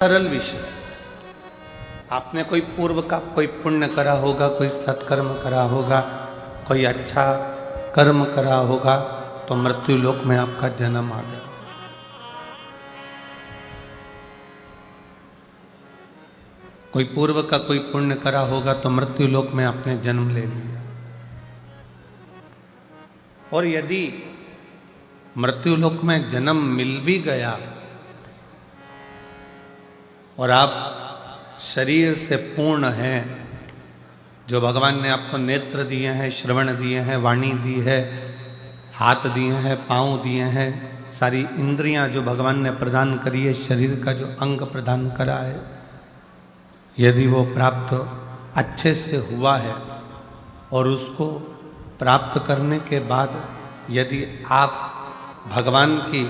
सरल विषय। आपने कोई पूर्व का कोई पुण्य करा होगा, कोई सत्कर्म करा होगा, कोई अच्छा कर्म करा होगा, तो मृत्यु लोक में आपका जन्म आ गया। कोई पूर्व का कोई पुण्य करा होगा तो मृत्यु लोक में आपने जन्म ले लिया। और यदि मृत्यु लोक में जन्म मिल भी गया और आप शरीर से पूर्ण हैं, जो भगवान ने आपको नेत्र दिए हैं, श्रवण दिए हैं, वाणी दी है, हाथ दिए हैं, पांव दिए हैं, सारी इंद्रियां जो भगवान ने प्रदान करी है, शरीर का जो अंग प्रदान करा है, यदि वो प्राप्त अच्छे से हुआ है और उसको प्राप्त करने के बाद यदि आप भगवान की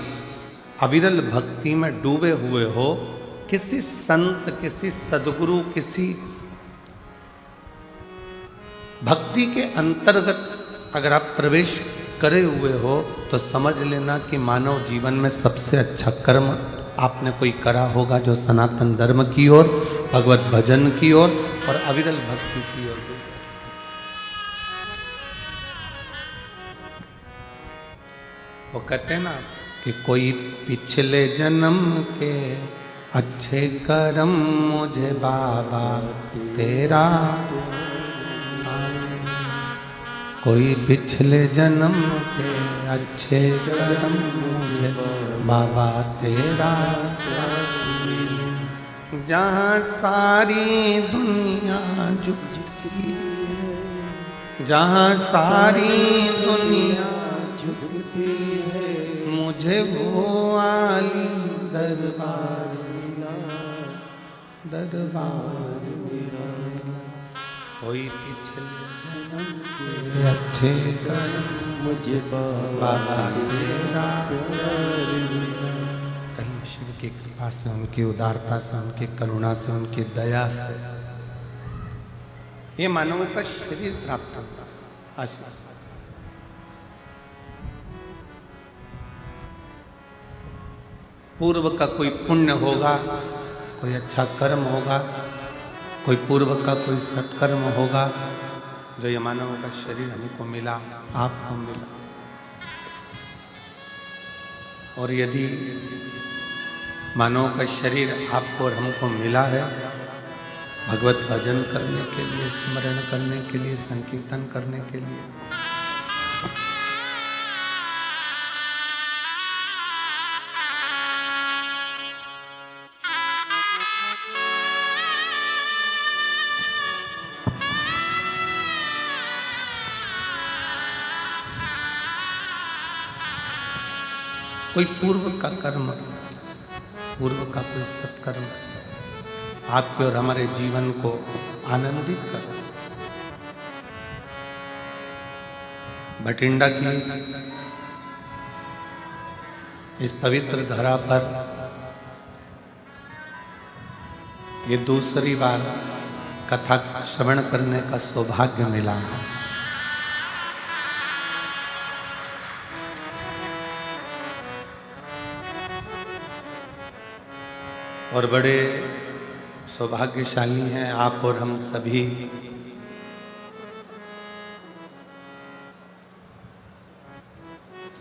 अविरल भक्ति में डूबे हुए हो, किसी संत, किसी सदगुरु, किसी भक्ति के अंतर्गत अगर आप प्रवेश करे हुए हो, तो समझ लेना कि मानव जीवन में सबसे अच्छा कर्म आपने कोई करा होगा, जो सनातन धर्म की ओर, भगवत भजन की ओर और अविरल भक्ति की ओर। वो कहते हैं ना कि कोई पिछले जन्म के अच्छे कर्म मुझे बाबा तेरा, कोई पिछले जन्म के अच्छे कर्म मुझे बाबा तेरा, जहाँ सारी दुनिया झुकती, जहाँ सारी दुनिया झुकती है, मुझे वो आली दरबार दरबार मिला। कोई पिछले जन्म के अच्छे कर्म मुझे बाबा तेरा, कहीं शिव की कृपा से, उनकी उदारता से, उनकी करुणा से, उनकी दया से ये मानवों का शरीर प्राप्त होता है। आशीष पूर्व का कोई पुण्य होगा, कोई अच्छा कर्म होगा, कोई पूर्व का कोई सत्कर्म होगा, जो ये मानव का शरीर हमको मिला, आपको मिला। और यदि मानव का शरीर आपको और हमको मिला है भगवत भजन करने के लिए, स्मरण करने के लिए, संकीर्तन करने के लिए, कोई पूर्व का कर्म, पूर्व का कोई सत्कर्म आपके और हमारे जीवन को आनंदित कर रहा है। भटिंडा की इस पवित्र धरा पर ये दूसरी बार कथा श्रवण करने का सौभाग्य मिला है। और बड़े सौभाग्यशाली हैं आप और हम सभी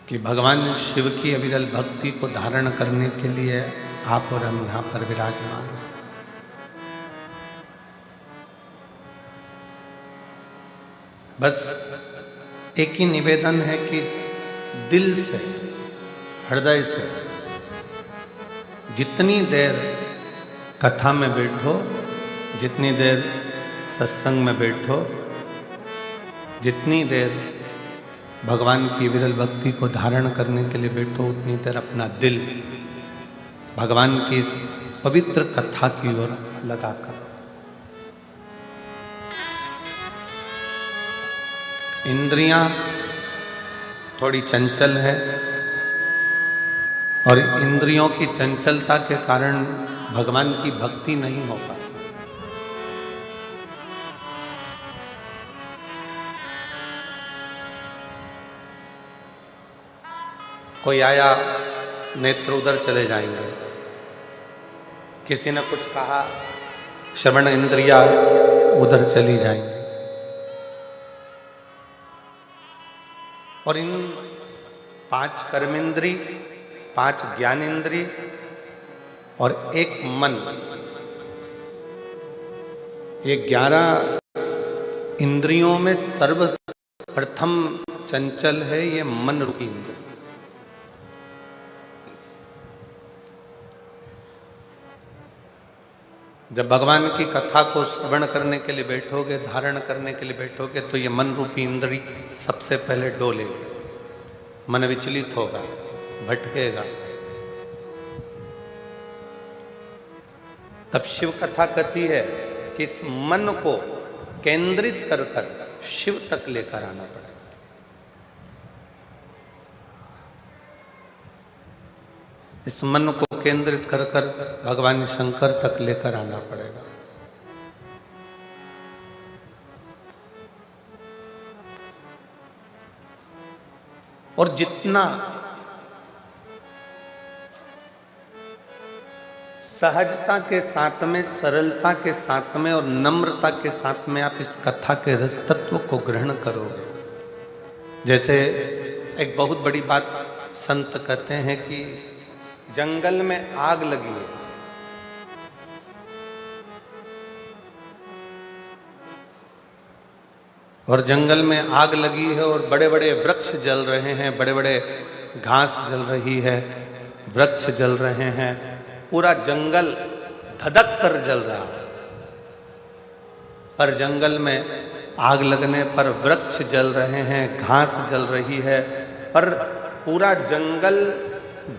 कि भगवान शिव की अविरल भक्ति को धारण करने के लिए आप और हम यहाँ पर विराजमान हैं। बस एक ही निवेदन है कि दिल से, हृदय से जितनी देर कथा में बैठो, जितनी देर सत्संग में बैठो, जितनी देर भगवान की विरल भक्ति को धारण करने के लिए बैठो, उतनी देर अपना दिल भगवान की इस पवित्र कथा की ओर लगा कर। इंद्रियां थोड़ी चंचल है और इंद्रियों की चंचलता के कारण भगवान की भक्ति नहीं हो पाती। कोई आया, नेत्र उधर चले जाएंगे, किसी ने कुछ कहा, श्रवण इंद्रिया उधर चली जाएंगी। और इन 5 कर्मेंद्री, 5 ज्ञानेंद्री और 1 मन, ये 11 इंद्रियों में सर्वप्रथम चंचल है ये मन रूपी इंद्र। जब भगवान की कथा को श्रवण करने के लिए बैठोगे, धारण करने के लिए बैठोगे, तो ये मन रूपी इंद्री सबसे पहले डोलेगी, मन विचलित होगा, भटकेगा। तब शिव कथा कहती है कि इस मन को केंद्रित कर कर शिव तक लेकर आना पड़ेगा। इस मन को केंद्रित कर कर भगवान शंकर तक लेकर आना पड़ेगा। और जितना सहजता के साथ में, सरलता के साथ में और नम्रता के साथ में आप इस कथा के रस तत्व को ग्रहण करोगे। जैसे एक बहुत बड़ी बात संत कहते हैं कि जंगल में आग लगी है, और जंगल में आग लगी है और बड़े बड़े वृक्ष जल रहे हैं, बड़े बड़े घास जल रही है, वृक्ष जल रहे हैं, पूरा जंगल धधक कर जल रहा है। पर जंगल में आग लगने पर वृक्ष जल रहे हैं, घास जल रही है, पर पूरा जंगल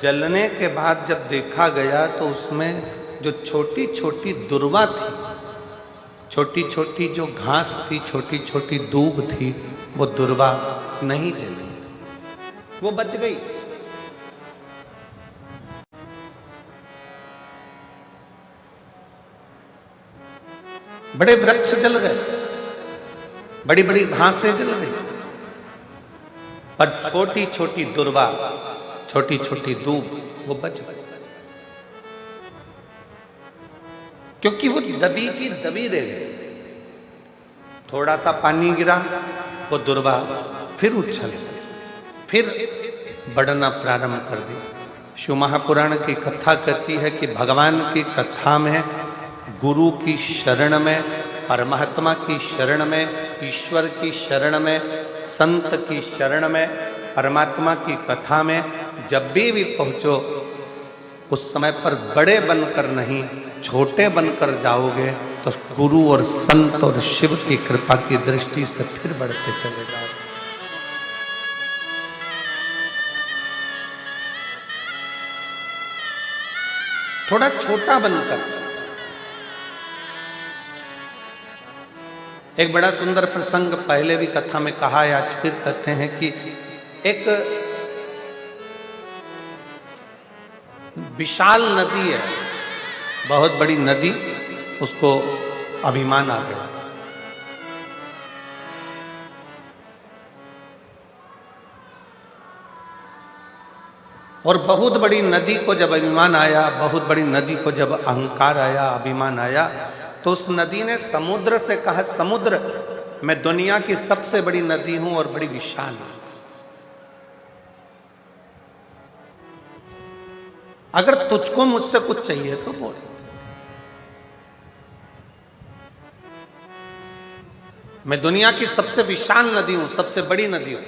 जलने के बाद जब देखा गया तो उसमें जो छोटी छोटी दुर्वा थी, छोटी छोटी जो घास थी, छोटी छोटी दूब थी, वो दुर्वा नहीं जली, वो बच गई। बड़े वृक्ष जल गए, बड़ी बड़ी घासें जल गई, पर छोटी छोटी दुर्वा, छोटी छोटी दूब वो बच गई, क्योंकि वो दबी की दबी रह गई। थोड़ा सा पानी गिरा, वो दुर्वा फिर उछल, फिर बढ़ना प्रारंभ कर दी। शिव महापुराण की कथा कहती है कि भगवान की कथा में, गुरु की शरण में, परमात्मा की शरण में, ईश्वर की शरण में, संत की शरण में, परमात्मा की कथा में जब भी पहुंचो, उस समय पर बड़े बनकर नहीं, छोटे बनकर जाओगे तो गुरु और संत और शिव की कृपा की दृष्टि से फिर बढ़ते चले जाओगे। थोड़ा छोटा बनकर। एक बड़ा सुंदर प्रसंग पहले भी कथा में कहा है, आज फिर कहते हैं कि एक विशाल नदी है, बहुत बड़ी नदी, उसको अभिमान आ गया। और बहुत बड़ी नदी को जब अभिमान आया, बहुत बड़ी नदी को जब अहंकार आया, अभिमान आया, तो उस नदी ने समुद्र से कहा, समुद्र, मैं दुनिया की सबसे बड़ी नदी हूं और बड़ी विशाल हूं, अगर तुझको मुझसे कुछ चाहिए तो बोल। मैं दुनिया की सबसे विशाल नदी हूं, सबसे बड़ी नदी हूं,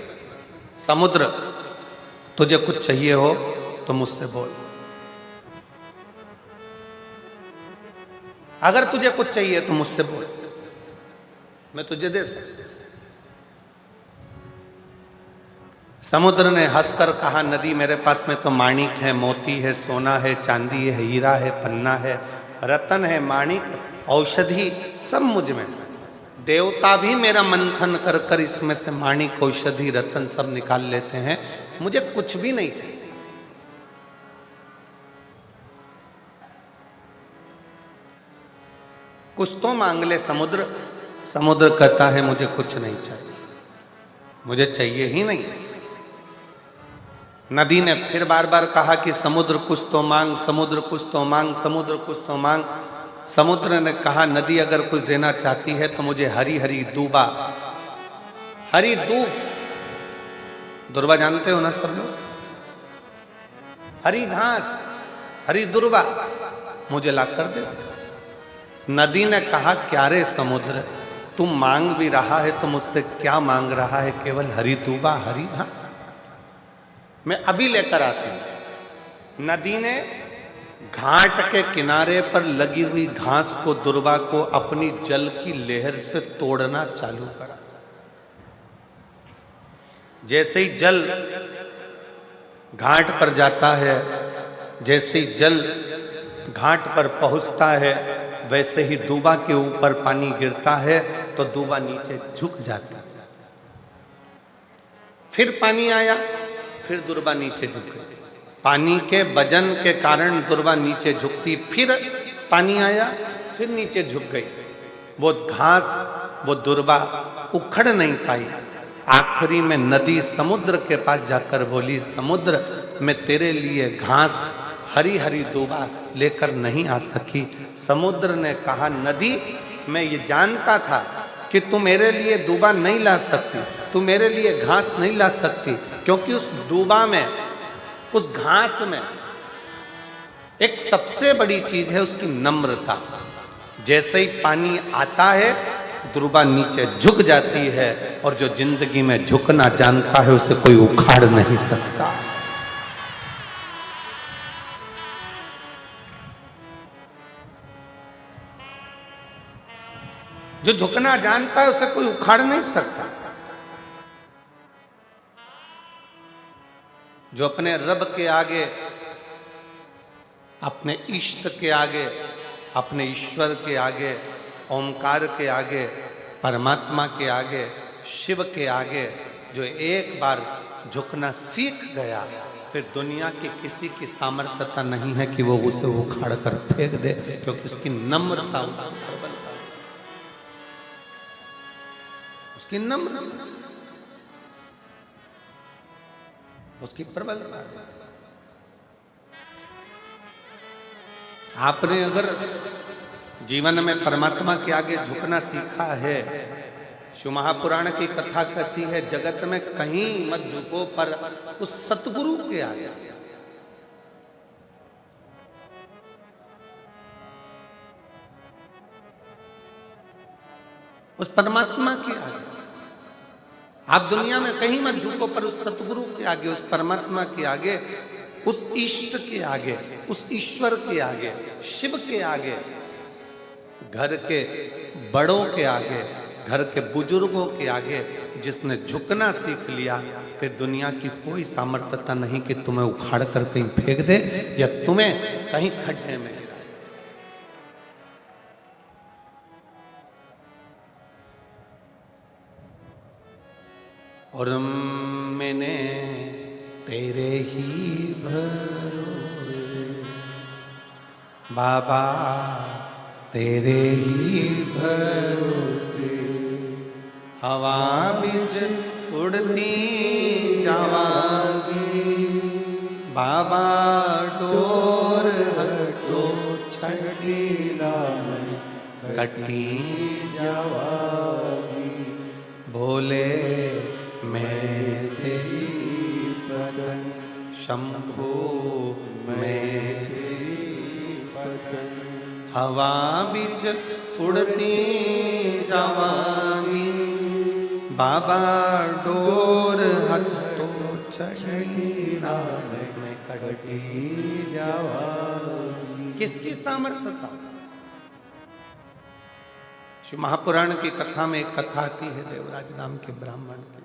समुद्र, तुझे कुछ चाहिए हो तो मुझसे बोल। अगर तुझे कुछ चाहिए तो मुझसे बोल, मैं तुझे दे सकता। समुद्र ने हंसकर कहा, नदी मेरे पास में तो माणिक है, मोती है, सोना है, चांदी है, हीरा है, पन्ना है, रतन है, माणिक, औषधि सब मुझ में। देवता भी मेरा मंथन कर कर इसमें से माणिक, औषधि, रतन सब निकाल लेते हैं, मुझे कुछ भी नहीं चाहिए। कुछ तो मांग ले समुद्र। समुद्र कहता है मुझे कुछ नहीं चाहिए, मुझे चाहिए ही नहीं। नदी ने फिर बार बार कहा कि समुद्र कुछ तो मांग, समुद्र कुछ तो मांग, समुद्र कुछ तो मांग। समुद्र ने कहा नदी अगर कुछ देना चाहती है तो मुझे हरी हरी दूबा, हरी दूब, दुर्वा जानते हो ना सब लोग, हरी घास, हरी दुर्वा मुझे ला कर दे। नदी ने कहा क्या रे समुद्र, तुम मांग भी रहा है तो मुझसे क्या मांग रहा है? केवल हरी दूबा, हरी घास, मैं अभी लेकर आती हूं। नदी ने घाट के किनारे पर लगी हुई घास को, दुर्वा को अपनी जल की लहर से तोड़ना चालू करा। जैसे ही जल घाट पर जाता है, जैसे ही जल घाट पर पहुंचता है, वैसे ही दूबा के ऊपर पानी गिरता है तो दूबा नीचे झुक जाता है। फिर पानी आया, फिर दुर्वा नीचे झुक गई। पानी के वजन के कारण दुर्वा नीचे झुकती, फिर पानी आया, फिर नीचे झुक गई। वो घास, वो दुर्वा उखड़ नहीं पाई। आखिरी में नदी समुद्र के पास जाकर बोली, समुद्र मैं तेरे लिए घास, हरी हरी दूबा लेकर नहीं आ सकी। समुद्र ने कहा नदी, मैं ये जानता था कि तू मेरे लिए दूबा नहीं ला सकती, तू मेरे लिए घास नहीं ला सकती, क्योंकि उस दूबा में, उस घास में एक सबसे बड़ी चीज है उसकी नम्रता। जैसे ही पानी आता है दूबा नीचे झुक जाती है, और जो जिंदगी में झुकना जानता है उसे कोई उखाड़ नहीं सकता। जो झुकना जानता है उसे कोई उखाड़ नहीं सकता। जो अपने रब के आगे, अपने इष्ट के आगे, अपने ईश्वर के आगे, ओमकार के आगे, परमात्मा के आगे, शिव के आगे जो एक बार झुकना सीख गया, फिर दुनिया की किसी की सामर्थ्यता नहीं है कि वो उसे उखाड़ कर फेंक दे, क्योंकि उसकी नम्रता उसको प्रबलता, उसकी नम्रता, उसकी प्रबलता। आपने अगर जीवन में परमात्मा के आगे झुकना सीखा है, शिव महापुराण की कथा कहती है जगत में कहीं मत झुको पर उस सतगुरु के आगे, उस परमात्मा के आगे। आप दुनिया में कहीं मत झुको पर उस सतगुरु के आगे, उस परमात्मा के आगे, उस इष्ट के आगे, उस ईश्वर के आगे, शिव के आगे, घर के बड़ों के आगे, घर के बुजुर्गों के आगे जिसने झुकना सीख लिया, फिर दुनिया की कोई सामर्थ्यता नहीं कि तुम्हें उखाड़ कर कहीं फेंक दे या तुम्हें कहीं खड्डे में गिरा। और मैंने तेरे ही भरोसे बाबा, तेरे ही भरोसे हवा बिच उड़ती जावांगी, बाबा डोर हटो छठीला में कटी जावांगी, भोले मैं तेरी पदन, शंभो मैं तेरी पदन, हवा बिच उड़ती जावांगी, बाबा डोर हटो छठीला में कटी जावांगी। किसकी सामर्थ्यता? शिव महापुराण की कथा में एक कथा आती है देवराज नाम के ब्राह्मण की।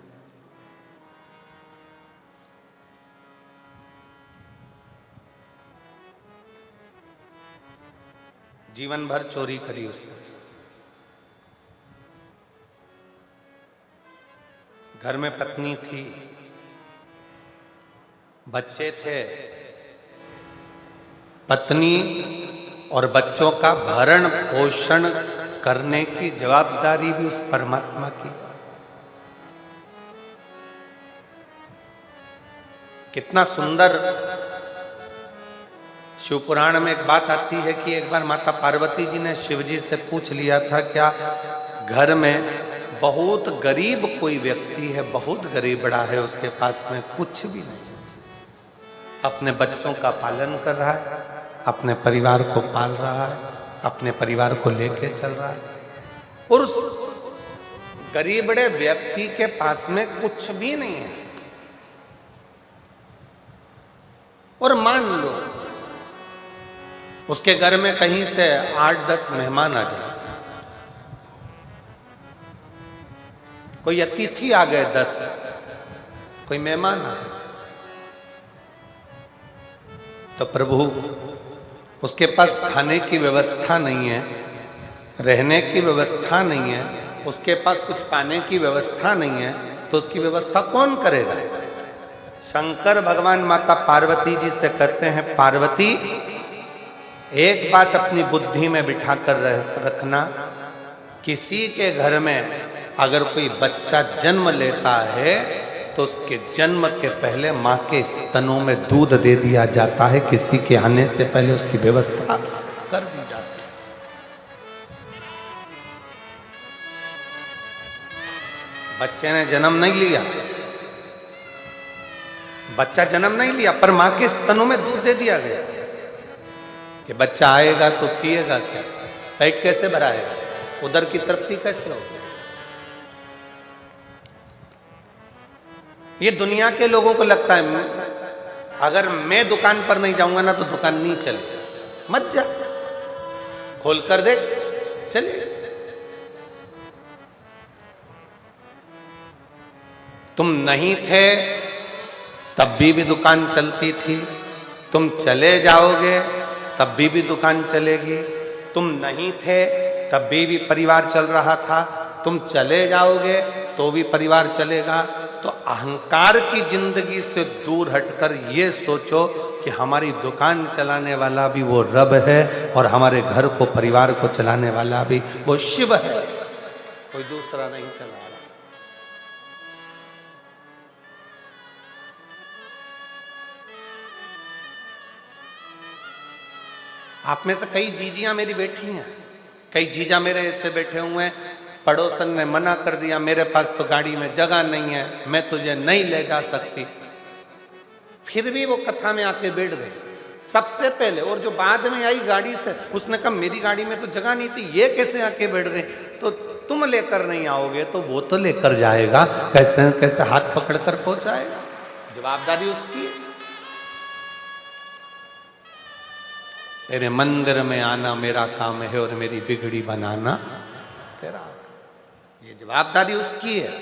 जीवन भर चोरी करी उसने, घर में पत्नी थी, बच्चे थे, पत्नी और बच्चों का भरण पोषण करने की जवाबदारी भी उस परमात्मा की। कितना सुंदर शिव पुराण में एक बात आती है कि एक बार माता पार्वती जी ने शिव जी से पूछ लिया था, क्या घर में बहुत गरीब कोई व्यक्ति है, बहुत गरीब बड़ा है, उसके पास में कुछ भी नहीं, अपने बच्चों का पालन कर रहा है, अपने परिवार को पाल रहा है, अपने परिवार को लेके चल रहा है, और उस गरीब बड़े व्यक्ति के पास में कुछ भी नहीं है। और मान लो उसके घर में कहीं से 8-10 मेहमान आ जाए, कोई अतिथि आ गए 10, कोई मेहमान आ गए, तो प्रभु उसके पास खाने की व्यवस्था नहीं है, रहने की व्यवस्था नहीं है, उसके पास कुछ पाने की व्यवस्था नहीं है, तो उसकी व्यवस्था कौन करेगा? शंकर भगवान माता पार्वती जी से कहते हैं, पार्वती एक बात अपनी बुद्धि में बिठा कर रखना, किसी के घर में अगर कोई बच्चा जन्म लेता है तो उसके जन्म के पहले माँ के स्तनों में दूध दे दिया जाता है, किसी के आने से पहले उसकी व्यवस्था कर दी जाती है। बच्चे ने जन्म नहीं लिया, बच्चा जन्म नहीं लिया, पर माँ के स्तनों में दूध दे दिया गया कि बच्चा आएगा तो पिएगा क्या, पेट कैसे भराएगा, उधर की तृप्ति कैसे होगी। ये दुनिया के लोगों को लगता है अगर मैं दुकान पर नहीं जाऊंगा ना तो दुकान नहीं चले, मत जा, खोल कर देख, चलिए। तुम नहीं थे तब भी दुकान चलती थी, तुम चले जाओगे तब भी दुकान चलेगी, तुम नहीं थे तब भी परिवार चल रहा था, तुम चले जाओगे तो भी परिवार चलेगा। तो अहंकार की जिंदगी से दूर हटकर ये सोचो कि हमारी दुकान चलाने वाला भी वो रब है और हमारे घर को, परिवार को चलाने वाला भी वो शिव है, कोई दूसरा नहीं चला रहा। आप में से कई जीजियां मेरी बैठी हैं, कई जीजा मेरे ऐसे बैठे हुए हैं, पड़ोसन ने मना कर दिया, मेरे पास तो गाड़ी में जगह नहीं है, मैं तुझे नहीं ले जा सकती, फिर भी वो कथा में आके बैठ गए सबसे पहले। और जो बाद में आई गाड़ी से, उसने कहा मेरी गाड़ी में तो जगह नहीं थी, ये कैसे आके बैठ गए? तो तुम लेकर नहीं आओगे तो वो तो लेकर जाएगा, कैसे कैसे हाथ पकड़कर पहुंचाएगा, जवाबदारी उसकी है। तेरे मंदिर में आना मेरा काम है और मेरी बिगड़ी बनाना तेरा, ये जवाबदारी उसकी है,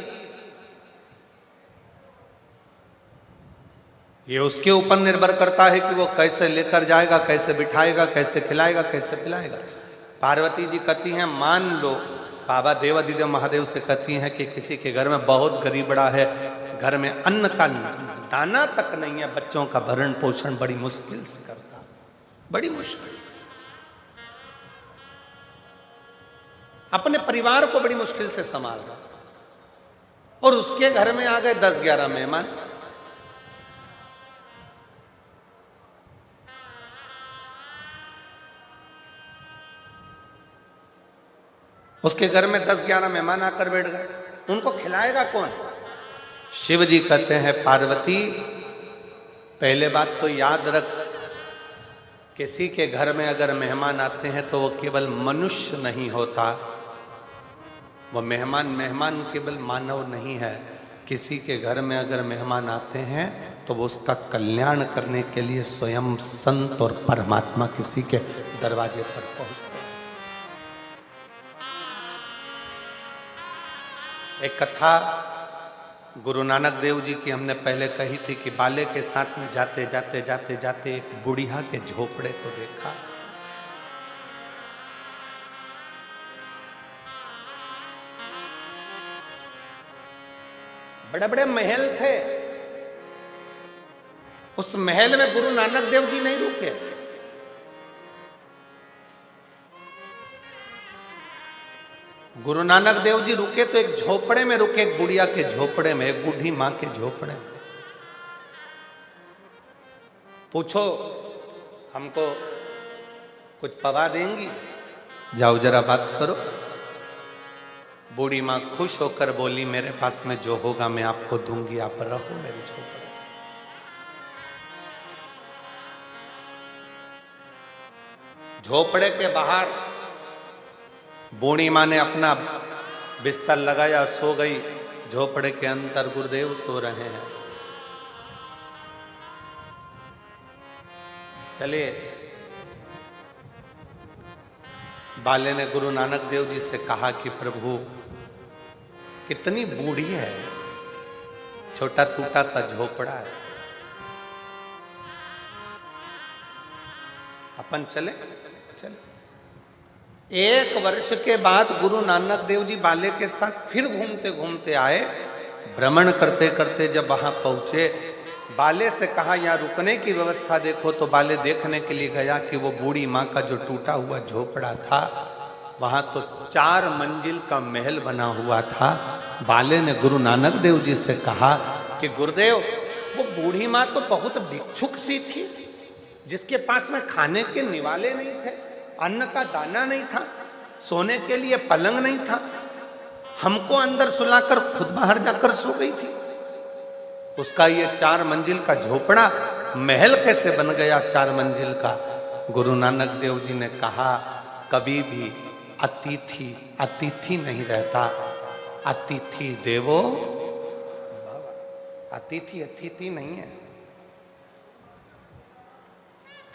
ये उसके ऊपर निर्भर करता है कि वो कैसे लेकर जाएगा, कैसे बिठाएगा, कैसे खिलाएगा, कैसे पिलाएगा। पार्वती जी कहती हैं, मान लो बाबा देवादिदेव महादेव से कहती हैं कि किसी के घर में बहुत गरीब बड़ा है, घर में अन्न का दाना तक नहीं है, बच्चों का भरण पोषण बड़ी मुश्किल से करता, बड़ी मुश्किल से, अपने परिवार को बड़ी मुश्किल से संभाल रहा, और उसके घर में आ गए 10-11 मेहमान। उसके घर में 10-11 मेहमान आकर बैठ गए, उनको खिलाएगा कौन? शिव जी कहते हैं, पार्वती पहले बात तो याद रख, किसी के घर में अगर मेहमान आते हैं तो वो केवल मनुष्य नहीं होता, वो मेहमान केवल मानव नहीं है। किसी के घर में अगर मेहमान आते हैं तो वो उसका कल्याण करने के लिए स्वयं संत और परमात्मा किसी के दरवाजे पर पहुंचते हैं। एक कथा गुरु नानक देव जी की हमने पहले कही थी कि बाले के साथ में जाते जाते एक बुढ़िया के झोपड़े को देखा। बड़े बड़े महल थे, उस महल में गुरु नानक देव जी नहीं रुके। गुरु नानक देव जी रुके तो एक झोपड़े में रुके, एक बुढ़िया के झोपड़े में, एक बूढ़ी मां के झोपड़े में। पूछो हमको कुछ पवा देंगी? जाओ जरा बात करो। बूढ़ी माँ खुश होकर बोली, मेरे पास में जो होगा मैं आपको दूंगी, आप रहो मेरे झोपड़े। झोपड़े के बाहर बूढ़ी माँ ने अपना बिस्तर लगाया, सो गई। झोपड़े के अंदर गुरुदेव सो रहे हैं। चलिए, बाले ने गुरु नानक देव जी से कहा कि प्रभु कितनी बूढ़ी है, छोटा टूटा सा झोपड़ा है, अपन चले। एक वर्ष के बाद गुरु नानक देव जी बाले के साथ फिर घूमते घूमते आए। भ्रमण करते करते जब वहां पहुंचे, बाले से कहा यहाँ रुकने की व्यवस्था देखो। तो बाले देखने के लिए गया कि वो बूढ़ी माँ का जो टूटा हुआ झोपड़ा था, वहां तो 4 मंजिल का महल बना हुआ था। बाले ने गुरु नानक देव जी से कहा कि गुरुदेव, वो बूढ़ी माँ तो बहुत भिक्षुक सी थी, जिसके पास में खाने के निवाले नहीं थे, अन्न का दाना नहीं था, सोने के लिए पलंग नहीं था, हमको अंदर सुलाकर खुद बाहर जाकर सो गई थी। उसका ये 4 मंजिल का झोपड़ा महल कैसे बन गया 4 मंजिल का? गुरु नानक देव जी ने कहा, कभी भी अतिथि अतिथि नहीं रहता, अतिथि देवो। अतिथि अतिथि नहीं है,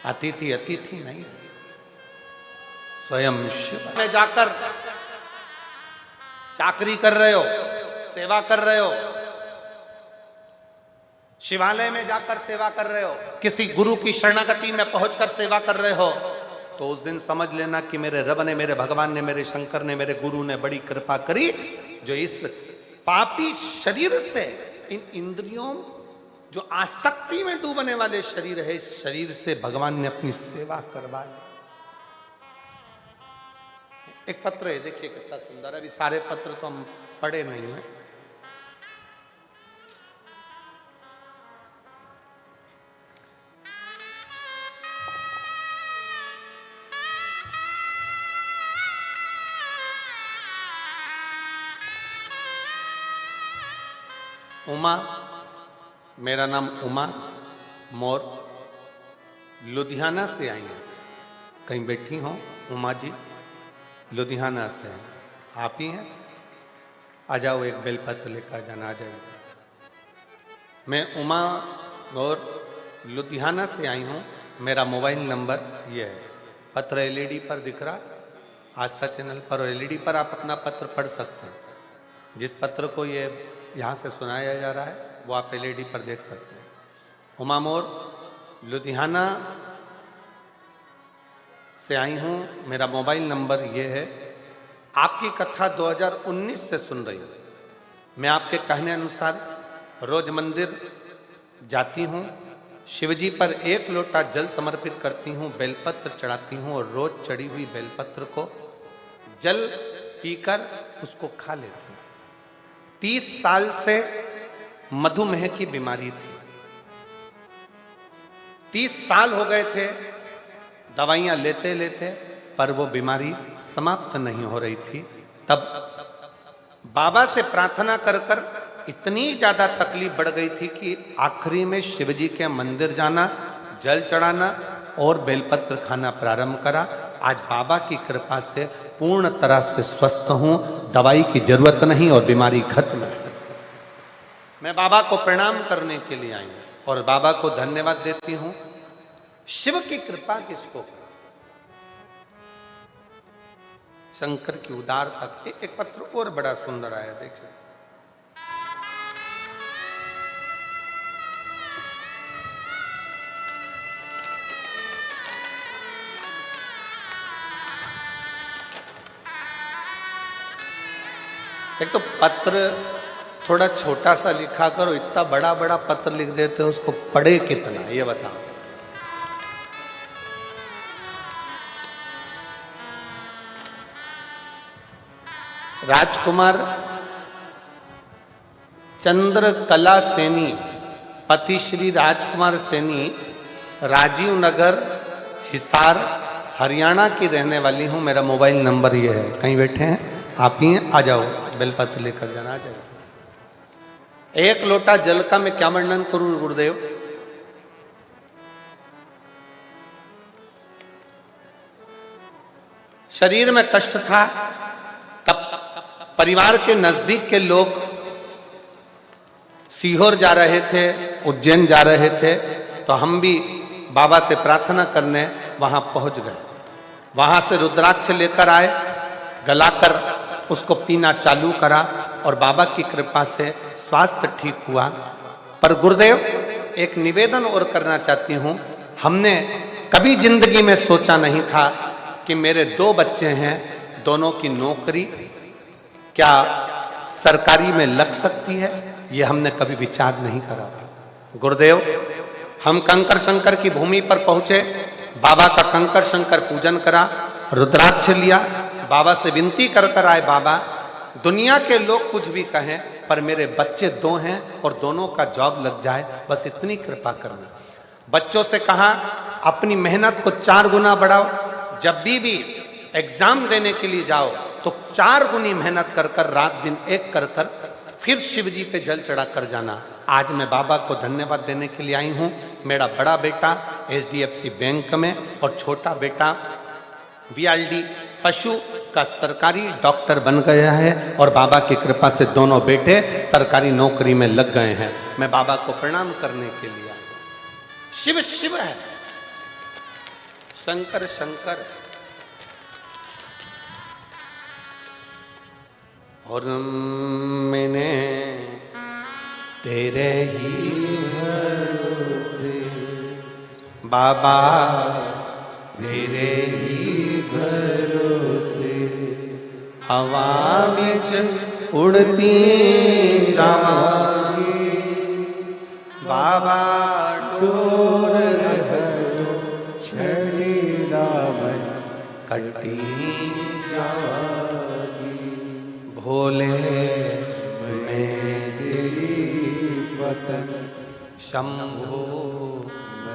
अतिथि अतिथि नहीं है, स्वयं शिव में जाकर चाकरी कर रहे हो, सेवा कर रहे हो, शिवालय में जाकर सेवा कर रहे हो, किसी गुरु की शरणागति में पहुंचकर सेवा कर रहे हो, तो उस दिन समझ लेना कि मेरे रब ने, मेरे भगवान ने, मेरे शंकर ने, मेरे गुरु ने बड़ी कृपा करी, जो इस पापी शरीर से, इन इंद्रियों, जो आसक्ति में डूबने वाले शरीर है, इस शरीर से भगवान ने अपनी सेवा करवा ली। एक पत्र है, देखिए कितना सुंदर है। अभी सारे पत्र तो हम पढ़े नहीं हैं। उमा, मेरा नाम उमा मोर, लुधियाना से आई हैं। कहीं बैठी हो उमा जी? लुधियाना से हैं। आप ही हैं? आ जाओ, एक बेलपत्र लेकर जाना, आ जाइए। मैं उमा और लुधियाना से आई हूँ। मेरा मोबाइल नंबर ये है, पत्र एलईडी पर दिख रहा, आस्था चैनल पर और एलईडी पर आप अपना पत्र पढ़ सकते हैं। जिस पत्र को ये यहाँ से सुनाया जा रहा है वो आप एलईडी पर देख सकते हैं। उमा मोर, लुधियाना से आई हूँ। मेरा मोबाइल नंबर ये है। आपकी कथा 2019 से सुन रही हूँ। मैं आपके कहने अनुसार रोज मंदिर जाती हूँ, शिवजी पर 1 लोटा जल समर्पित करती हूँ, बेलपत्र चढ़ाती हूँ और रोज चढ़ी हुई बेलपत्र को जल पीकर उसको खा लेती हूँ। 30 साल से मधुमेह की बीमारी थी। 30 साल हो गए थे दवाइयां लेते लेते, पर वो बीमारी समाप्त नहीं हो रही थी। तब बाबा से प्रार्थना कर कर इतनी ज्यादा तकलीफ बढ़ गई थी कि आखिरी में शिवजी के मंदिर जाना, जल चढ़ाना और बेलपत्र खाना प्रारंभ करा। आज बाबा की कृपा से पूर्ण तरह से स्वस्थ हूं, दवाई की जरूरत नहीं और बीमारी खत्म है। मैं बाबा को प्रणाम करने के लिए आई हूं और बाबा को धन्यवाद देती हूं। शिव की कृपा किसको? शंकर की उदारता। एक पत्र और बड़ा सुंदर आया, देखिए। एक तो पत्र थोड़ा छोटा सा लिखा करो, इतना बड़ा बड़ा पत्र लिख देते हो, उसको पढ़े कितना, ये बताओ। राजकुमार चंद्रकला सैनी, पति श्री राजकुमार सैनी राजीव नगर, हिसार, हरियाणा की रहने वाली हूँ। मेरा मोबाइल नंबर ये है। कहीं बैठे हैं आप ही हैं, आ जाओ, बेलपत्र लेकर जाना, आ जाओ। एक लोटा जल का मैं क्या वर्णन करूं गुरुदेव। शरीर में कष्ट था, तब परिवार के नजदीक के लोग सीहोर जा रहे थे, उज्जैन जा रहे थे, तो हम भी बाबा से प्रार्थना करने वहां पहुंच गए। वहां से रुद्राक्ष लेकर आए, गलाकर उसको पीना चालू करा और बाबा की कृपा से स्वास्थ्य ठीक हुआ। पर गुरुदेव एक निवेदन और करना चाहती हूं। हमने कभी जिंदगी में सोचा नहीं था कि मेरे 2 बच्चे हैं, दोनों की नौकरी क्या सरकारी में लग सकती है, ये हमने कभी विचार नहीं करा था। गुरुदेव, हम कंकर शंकर की भूमि पर पहुंचे, बाबा का कंकर शंकर पूजन करा, रुद्राक्ष लिया, बाबा से विनती कर आए, बाबा दुनिया के लोग कुछ भी कहें पर मेरे बच्चे 2 हैं और दोनों का जॉब लग जाए, बस इतनी कृपा करना। बच्चों से कहा अपनी मेहनत को 4 गुना बढ़ाओ, जब भी एग्जाम देने के लिए जाओ तो 4 गुनी मेहनत कर रात दिन एक कर फिर शिव जी पे जल चढ़ा कर जाना। आज मैं बाबा को धन्यवाद देने के लिए आई हूँ। मेरा बड़ा बेटा HDFC बैंक में और छोटा बेटा VLD पशु का सरकारी डॉक्टर बन गया है और बाबा की कृपा से दोनों बेटे सरकारी नौकरी में लग गए हैं। मैं बाबा को प्रणाम करने के लिए आई हूँ। शिव शिव है, शंकर शंकर। और मैंने तेरे ही भरोसे बाबा, तेरे ही भरोसे हवा में उड़ती जावांगी, बाबा डोर तो छड़ी रामन कटी जावांगी, भोले मैं तेरी वतन, शंभो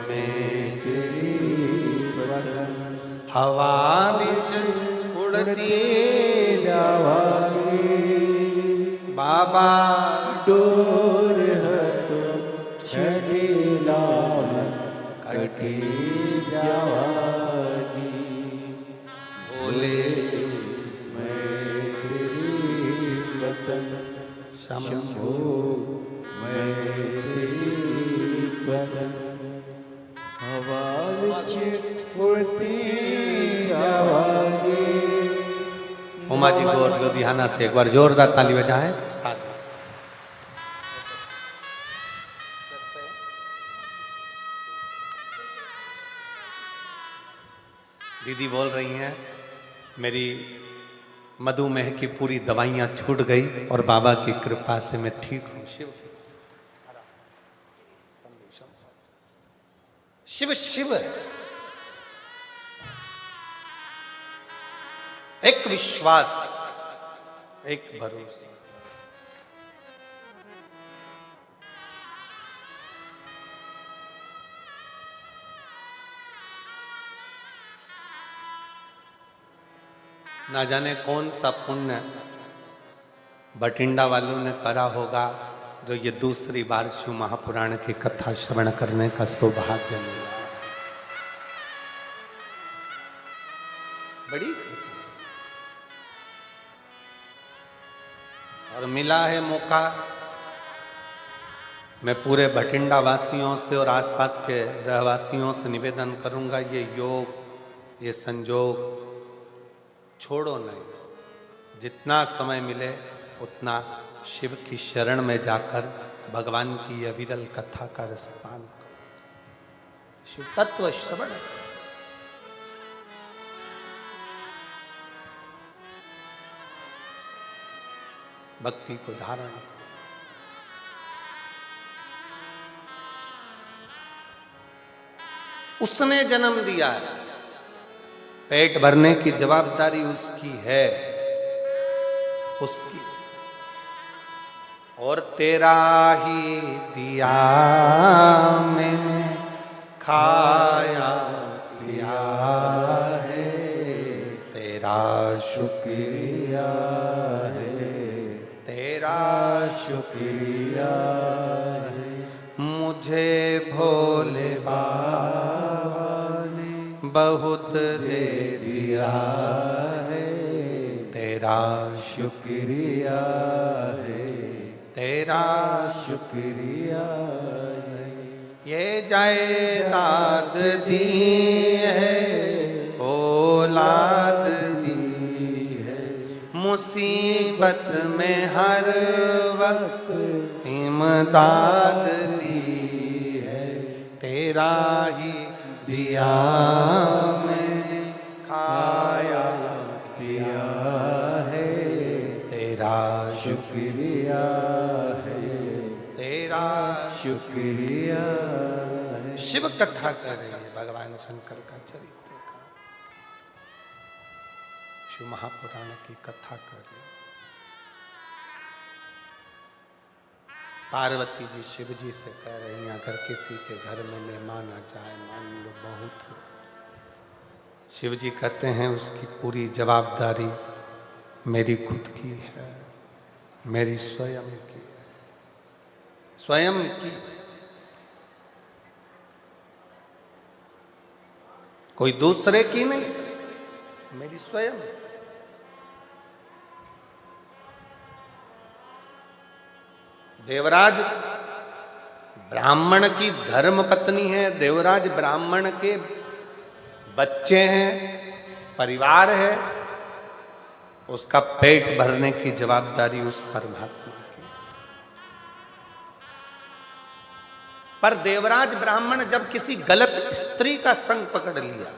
मैं तेरी वतन, हवा बिच उड़ती जावांगी, बाबा डोर तो छड़ी लावन कटी जावांगी, भोले शंभो मैं तेरी वतन, हवा विच उड़ती जावांगी। उमा जी गौर लुधियाना से एक बार जोरदार ताली बजाएं। साथ दीदी बोल रही हैं मेरी मधुमेह की पूरी दवाइयां छूट गई और बाबा की कृपा से मैं ठीक हूं। शिव शिव शिव। एक विश्वास, एक भरोसा। ना जाने कौन सा पुण्य बठिंडा वालों ने करा होगा जो ये दूसरी बार शिव महापुराण की कथा श्रवण करने का सौभाग्य मिला। बड़ी और मिला है मौका। मैं पूरे बठिंडा वासियों से और आसपास के रहवासियों से निवेदन करूंगा, ये योग, ये संजोग छोड़ो नहीं। जितना समय मिले उतना शिव की शरण में जाकर भगवान की अविरल कथा का रसपान करो, शिव तत्व श्रवण करो। भक्ति को धारण, उसने जन्म दिया है, पेट भरने की जवाबदारी उसकी है, उसकी। और तेरा ही दिया मैंने खाया पिया है, तेरा शुक्रिया है, तेरा शुक्रिया है। मुझे भोले बाबा ने बहुत दे दिया है, तेरा शुक्रिया है, तेरा शुक्रिया है। ये जायदाद दी है, औलाद दी है, मुसीबत में हर वक्त इमदाद दी है, तेरा ही दिया मैंने खाया पिया है, तेरा शुक्रिया है, तेरा शुक्रिया है। शिव कथा कर रही है भगवान शंकर का चरित्र का, शिव महापुराण की कथा कर रही है। पार्वती जी शिव जी से कह रही हैं अगर किसी के घर में मेहमान आ जाए, मान लो बहुत, शिव जी कहते हैं उसकी पूरी जवाबदारी मेरी खुद की है, मेरी स्वयं की, स्वयं की। कोई दूसरे की नहीं, मेरी स्वयं। देवराज ब्राह्मण की धर्म पत्नी है, देवराज ब्राह्मण के बच्चे हैं, परिवार है, उसका पेट भरने की जवाबदारी उस परमात्मा की। पर देवराज ब्राह्मण जब किसी गलत स्त्री का संग पकड़ लिया,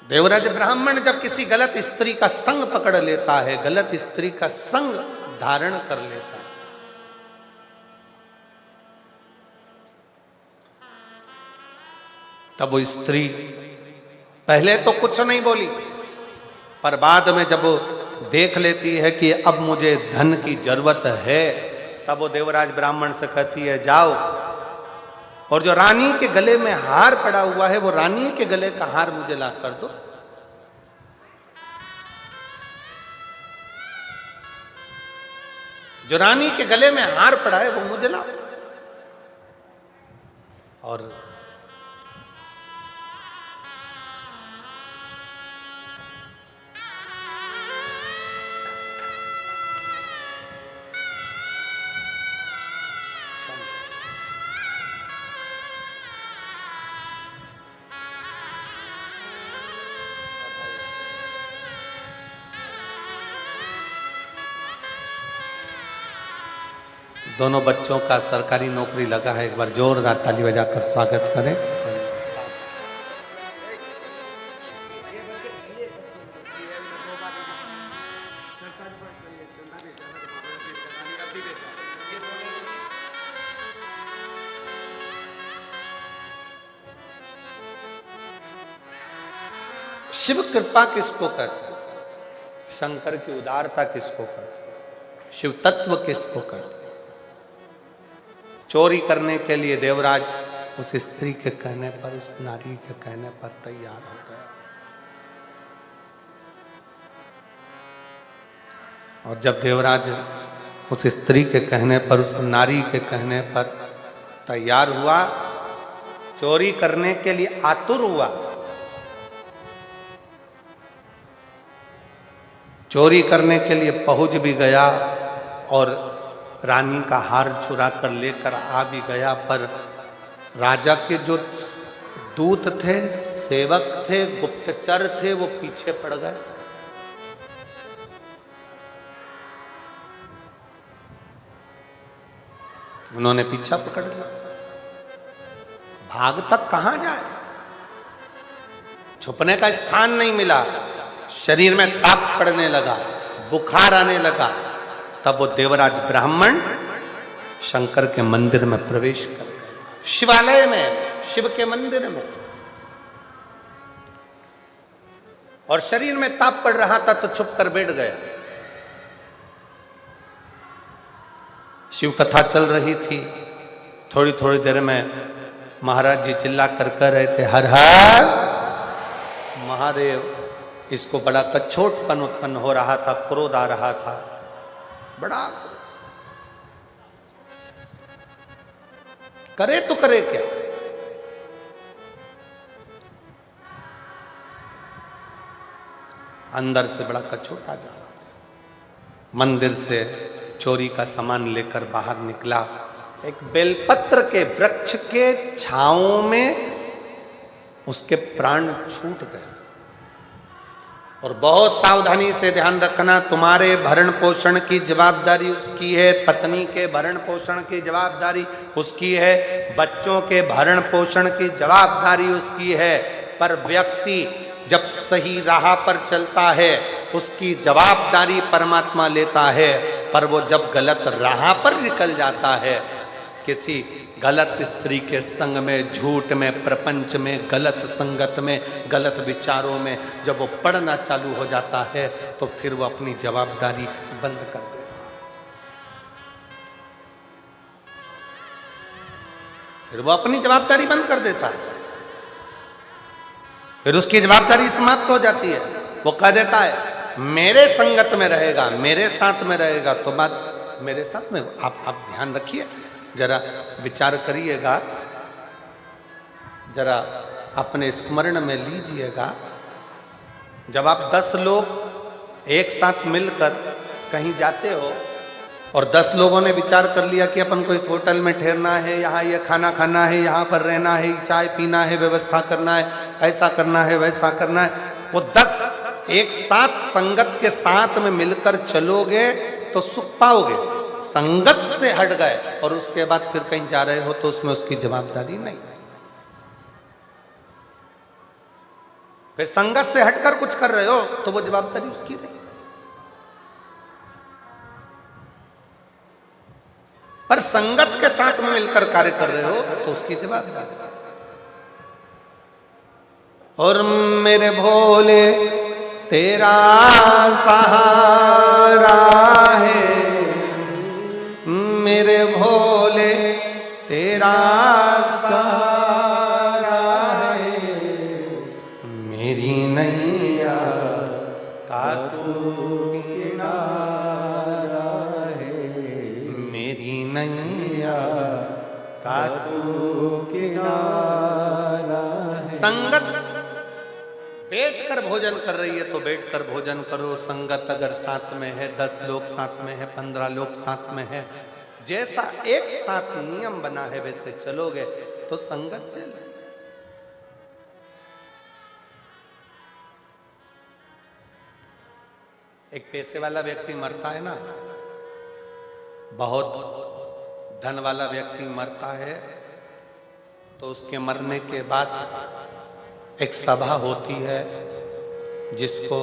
देवराज ब्राह्मण जब किसी गलत स्त्री का संग पकड़ लेता है, गलत स्त्री का संग धारण कर लेता है, तब वो स्त्री पहले तो कुछ नहीं बोली, पर बाद में जब वो देख लेती है कि अब मुझे धन की जरूरत है, तब वो देवराज ब्राह्मण से कहती है जाओ और जो रानी के गले में हार पड़ा हुआ है वो रानी के गले का हार मुझे ला कर दो। जो रानी के गले में हार पड़ा है वो मुझे ला। और दोनों बच्चों का सरकारी नौकरी लगा है, एक बार जोरदार ताली बजाकर स्वागत करें। शिव कृपा किसको कहते हैं? शंकर की उदारता किसको कहते हैं? शिव तत्व किसको कहते हैं? चोरी करने के लिए देवराज उस स्त्री के कहने पर, उस नारी के कहने पर तैयार हो गया, और जब देवराज उस स्त्री के कहने पर, उस नारी के कहने पर तैयार हुआ, चोरी करने के लिए आतुर हुआ, चोरी करने के लिए पहुंच भी गया और रानी का हार चुरा कर लेकर आ भी गया, पर राजा के जो दूत थे, सेवक थे, गुप्तचर थे, वो पीछे पड़ गए। उन्होंने पीछा पकड़ लिया। भाग तक कहां जाए, छुपने का स्थान नहीं मिला, शरीर में ताप पड़ने लगा, बुखार आने लगा, तब वो देवराज ब्राह्मण शंकर के मंदिर में प्रवेश कर गए, शिवालय में, शिव के मंदिर में, और शरीर में ताप पड़ रहा था तो छुप कर बैठ गया। शिव कथा चल रही थी। थोड़ी थोड़ी देर में महाराज जी चिल्ला कर कह रहे थे, हर हर महादेव। इसको बड़ा कछोटपन उत्पन्न हो रहा था, क्रोध आ रहा था बड़ा। करे तो करे क्या? अंदर से बड़ा कछोटा जा रहा था। मंदिर से चोरी का सामान लेकर बाहर निकला। एक बेलपत्र के वृक्ष के छांव में उसके प्राण छूट गए। और बहुत सावधानी से ध्यान रखना, तुम्हारे भरण पोषण की जवाबदारी उसकी है, पत्नी के भरण पोषण की जवाबदारी उसकी है, बच्चों के भरण पोषण की जवाबदारी उसकी है। पर व्यक्ति जब सही राह पर चलता है उसकी जवाबदारी परमात्मा लेता है। पर वो जब गलत राह पर निकल जाता है, किसी गलत स्त्री के संग में, झूठ में, प्रपंच में, गलत संगत में, गलत विचारों में जब वो पढ़ना चालू हो जाता है तो फिर वो अपनी जवाबदारी बंद कर देता है। फिर वो अपनी जवाबदारी बंद कर देता है। फिर उसकी जवाबदारी समाप्त हो जाती है। वो कह देता है मेरे संगत में रहेगा, मेरे साथ में रहेगा। तो बात मेरे साथ में, आप ध्यान रखिए, जरा विचार करिएगा, जरा अपने स्मरण में लीजिएगा। जब आप 10 लोग एक साथ मिलकर कहीं जाते हो और 10 लोगों ने विचार कर लिया कि अपन को इस होटल में ठहरना है, यहाँ ये खाना खाना है, यहाँ पर रहना है, चाय पीना है, व्यवस्था करना है, ऐसा करना है, वैसा करना है। वो 10 एक साथ संगत के साथ में मिलकर चलोगे तो सुख पाओगे। संगत से हट गए और उसके बाद फिर कहीं जा रहे हो तो उसमें उसकी जवाबदारी नहीं। फिर संगत से हटकर कुछ कर रहे हो तो वो जवाबदारी उसकी नहीं। पर संगत के साथ में मिलकर कार्य कर रहे हो तो उसकी जवाबदारी। और मेरे भोले तेरा सहारा है, मेरे भोले तेरा सहारा है, मेरी नैया का तू किनारा है, मेरी नैया का तू किनारा है। संगत बैठकर भोजन कर रही है तो बैठकर भोजन करो। संगत अगर साथ में है, 10 लोग साथ में है, 15 लोग साथ में है, जैसा एक साथ नियम बना है वैसे चलोगे तो संगत चल। एक पैसे वाला व्यक्ति मरता है ना, बहुत धन वाला व्यक्ति मरता है तो उसके मरने के बाद एक सभा होती है, जिसको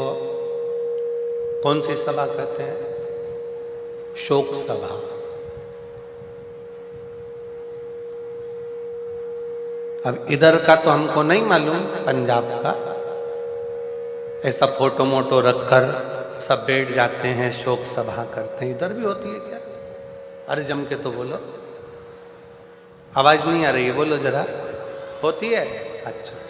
कौन सी सभा कहते हैं? शोक सभा। अब इधर का तो हमको नहीं मालूम, पंजाब का ऐसा फोटो मोटो रखकर सब बैठ जाते हैं, शोक सभा करते हैं। इधर भी होती है क्या? अरे जम के तो बोलो, आवाज नहीं आ रही है, बोलो जरा। होती है? अच्छा।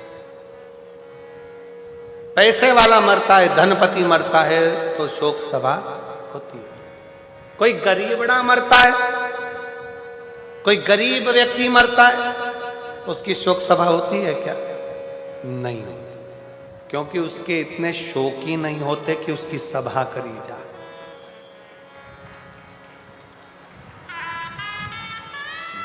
पैसे वाला मरता है, धनपति मरता है तो शोक सभा होती है। कोई गरीबड़ा मरता है, कोई गरीब व्यक्ति मरता है, उसकी शोक सभा होती है क्या? नहीं होती, क्योंकि उसके इतने शोकी नहीं होते कि उसकी सभा करी जाए।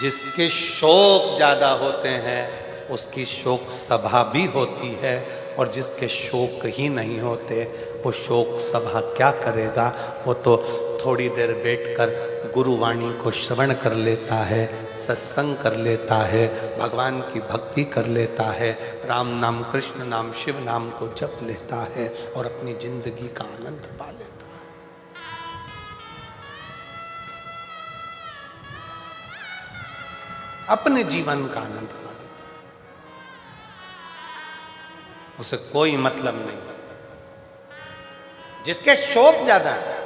जिसके शोक ज्यादा होते हैं उसकी शोक सभा भी होती है, और जिसके शोक ही नहीं होते वो शोक सभा क्या करेगा? वो तो थोड़ी देर बैठकर गुरुवाणी को श्रवण कर लेता है, सत्संग कर लेता है, भगवान की भक्ति कर लेता है, राम नाम, कृष्ण नाम, शिव नाम को जप लेता है और अपनी जिंदगी का आनंद पा लेता है। अपने जीवन का आनंद पा लेता है। उसे कोई मतलब नहीं। जिसके शोक ज्यादा है,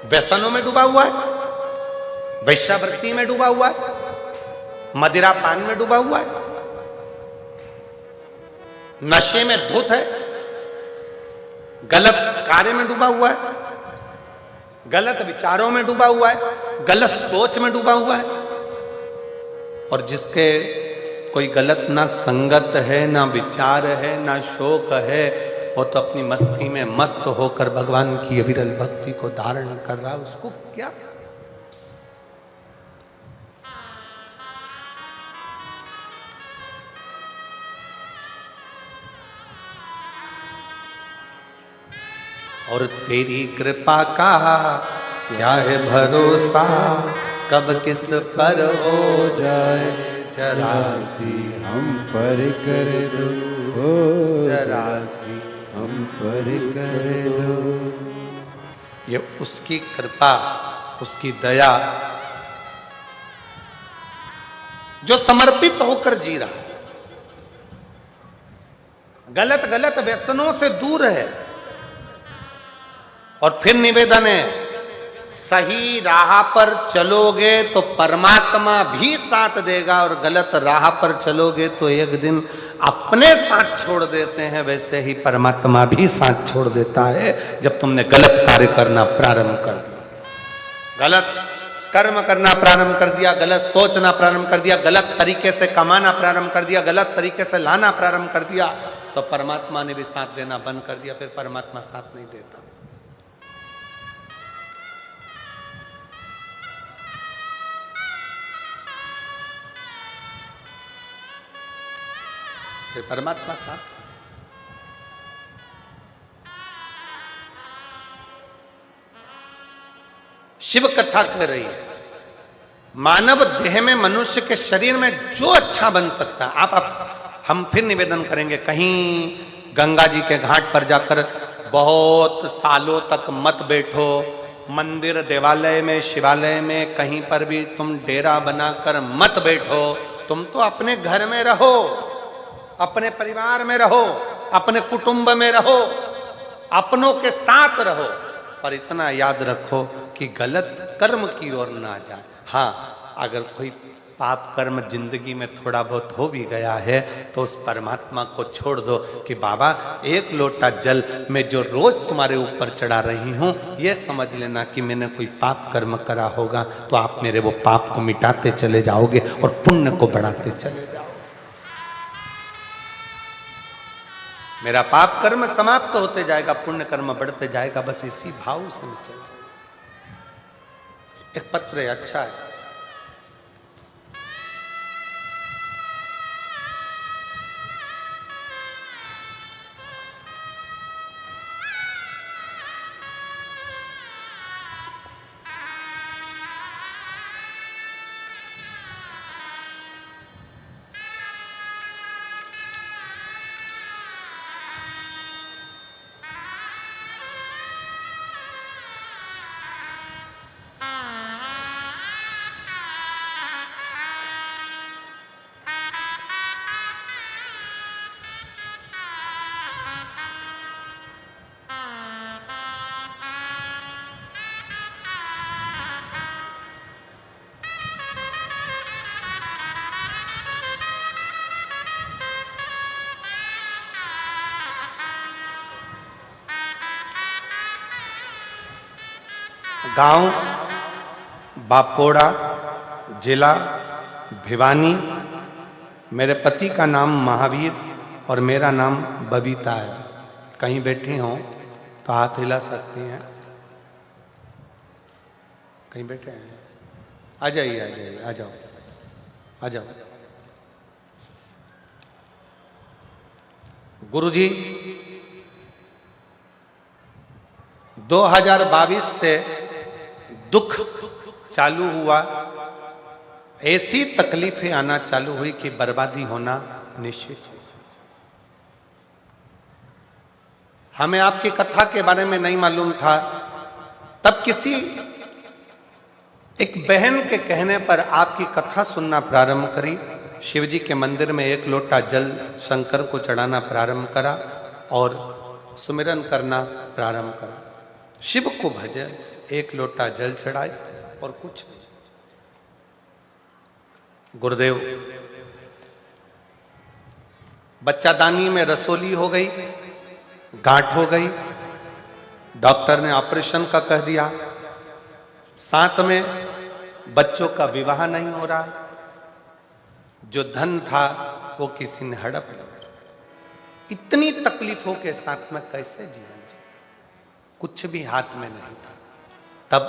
व्यसनों में डूबा हुआ है, वैश्यावृत्ति में डूबा हुआ है, मदिरा पान में डूबा हुआ है, नशे में धुत है, गलत कार्य में डूबा हुआ है, गलत विचारों में डूबा हुआ है, गलत सोच में डूबा हुआ है। और जिसके कोई गलत ना संगत है, ना विचार है, ना शोक है, वो तो अपनी मस्ती में मस्त होकर भगवान की अविरल भक्ति को धारण कर रहा है। उसको क्या, और तेरी कृपा का क्या है भरोसा, कब किस पर हो जाए चरासी, हम पर कर दो, हो चरासी। हम पर कर दो। ये उसकी कृपा, उसकी दया, जो समर्पित होकर जी रहा है, गलत गलत व्यसनों से दूर है। और फिर निवेदन है, सही राह पर चलोगे तो परमात्मा भी साथ देगा, और गलत राह पर चलोगे तो एक दिन अपने साथ छोड़ देते हैं। वैसे ही परमात्मा भी साथ छोड़ देता है जब तुमने गलत कार्य करना प्रारंभ कर दिया, गलत कर्म करना प्रारंभ कर दिया, गलत सोचना प्रारंभ कर दिया, गलत तरीके से कमाना प्रारंभ कर दिया, गलत तरीके से लाना प्रारंभ कर दिया, तो परमात्मा ने भी साथ देना बंद कर दिया। फिर परमात्मा साथ नहीं देता। फिर परमात्मा साथ। शिव कथा कह रही है, मानव देह में, मनुष्य के शरीर में जो अच्छा बन सकता है, हम फिर निवेदन करेंगे, कहीं गंगा जी के घाट पर जाकर बहुत सालों तक मत बैठो। मंदिर, देवालय में, शिवालय में, कहीं पर भी तुम डेरा बनाकर मत बैठो। तुम तो अपने घर में रहो, अपने परिवार में रहो, अपने कुटुंब में रहो, अपनों के साथ रहो, पर इतना याद रखो कि गलत कर्म की ओर ना जाए। हाँ, अगर कोई पाप कर्म जिंदगी में थोड़ा बहुत हो भी गया है तो उस परमात्मा को छोड़ दो कि बाबा, एक लोटा जल मैं जो रोज तुम्हारे ऊपर चढ़ा रही हूं, यह समझ लेना कि मैंने कोई पाप कर्म करा होगा तो आप मेरे वो पाप को मिटाते चले जाओगे और पुण्य को बढ़ाते चले जाओगे। मेरा पाप कर्म समाप्त होते जाएगा, पुण्य कर्म बढ़ते जाएगा। बस इसी भाव से मैं चल। एक पत्र है, अच्छा है। गांव बापोड़ा, जिला भिवानी। मेरे पति का नाम महावीर और मेरा नाम बबीता है। कहीं बैठी हों तो हाथ हिला सकती हैं। कहीं बैठे हैं? आ जाइए, आ जाइए, आ जाओ, आ जाओ। गुरुजी 2022 से दुख चालू हुआ, ऐसी तकलीफें आना चालू हुई कि बर्बादी होना निश्चित है। हमें आपकी कथा के बारे में नहीं मालूम था। तब किसी एक बहन के कहने पर आपकी कथा सुनना प्रारंभ करी। शिव जी के मंदिर में एक लोटा जल शंकर को चढ़ाना प्रारंभ करा और सुमिरन करना प्रारंभ करा। शिव को भजे, एक लोटा जल चढ़ाए और कुछ नहीं। गुरुदेव, बच्चादानी में रसोली हो गई, गांठ हो गई, डॉक्टर ने ऑपरेशन का कह दिया, साथ में बच्चों का विवाह नहीं हो रहा, जो धन था वो किसी ने हड़प लिया। इतनी तकलीफों के साथ में कैसे जीवन जी, कुछ भी हाथ में नहीं था। तब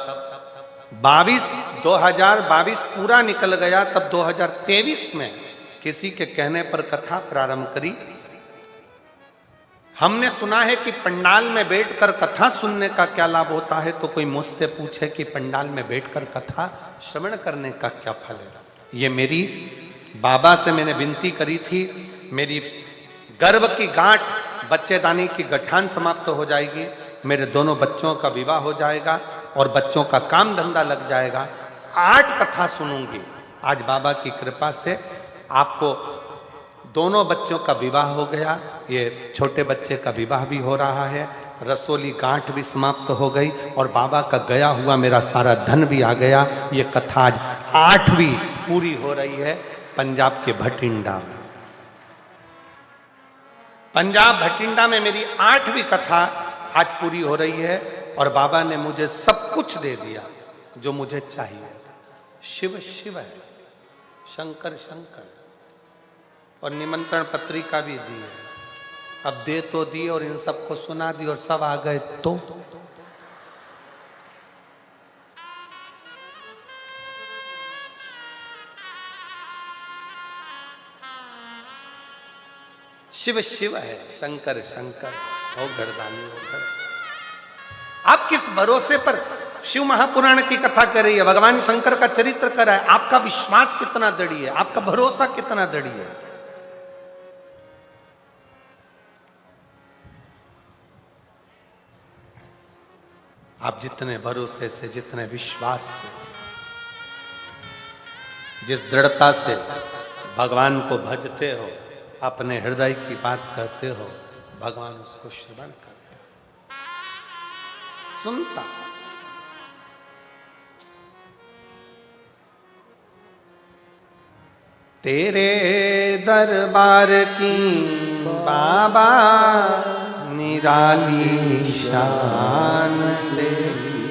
2022 पूरा निकल गया, तब 2023 में किसी के कहने पर कथा प्रारंभ करी। हमने सुना है कि पंडाल में बैठकर कथा सुनने का क्या लाभ होता है, तो कोई मुझसे पूछे कि पंडाल में बैठकर कथा श्रवण करने का क्या फल है। ये मेरी बाबा से मैंने विनती करी थी, मेरी गर्भ की गांठ, बच्चेदानी की गठान समाप्त हो जाएगी, मेरे दोनों बच्चों का विवाह हो जाएगा और बच्चों का काम धंधा लग जाएगा। 8 कथा सुनूंगी। आज बाबा की कृपा से आपको दोनों बच्चों का विवाह हो गया, ये छोटे बच्चे का विवाह भी हो रहा है, रसोली गांठ भी समाप्त हो गई और बाबा का गया हुआ मेरा सारा धन भी आ गया। ये कथा आज 8वीं पूरी हो रही है पंजाब के भटिंडा में। पंजाब भटिंडा में मेरी 8वीं कथा आज पूरी हो रही है और बाबा ने मुझे सब कुछ दे दिया जो मुझे चाहिए था। शिव शिव है, शंकर शंकर, और निमंत्रण पत्रिका भी दी है। अब दे तो दी और इन सबको सुना दी और सब आ गए तो शिव शिव है, शंकर शंकर, हो गर्दानी हो घर। आप किस भरोसे पर शिव महापुराण की कथा कर रही है, भगवान शंकर का चरित्र कर रहा है, आपका विश्वास कितना दृढ़ है, आपका भरोसा कितना दृढ़ है। आप जितने भरोसे से, जितने विश्वास से, जिस दृढ़ता से भगवान को भजते हो, अपने हृदय की बात कहते हो, भगवान उसको श्रवण करते, सुनता। तेरे दरबार की बाबा निराली शान देखी,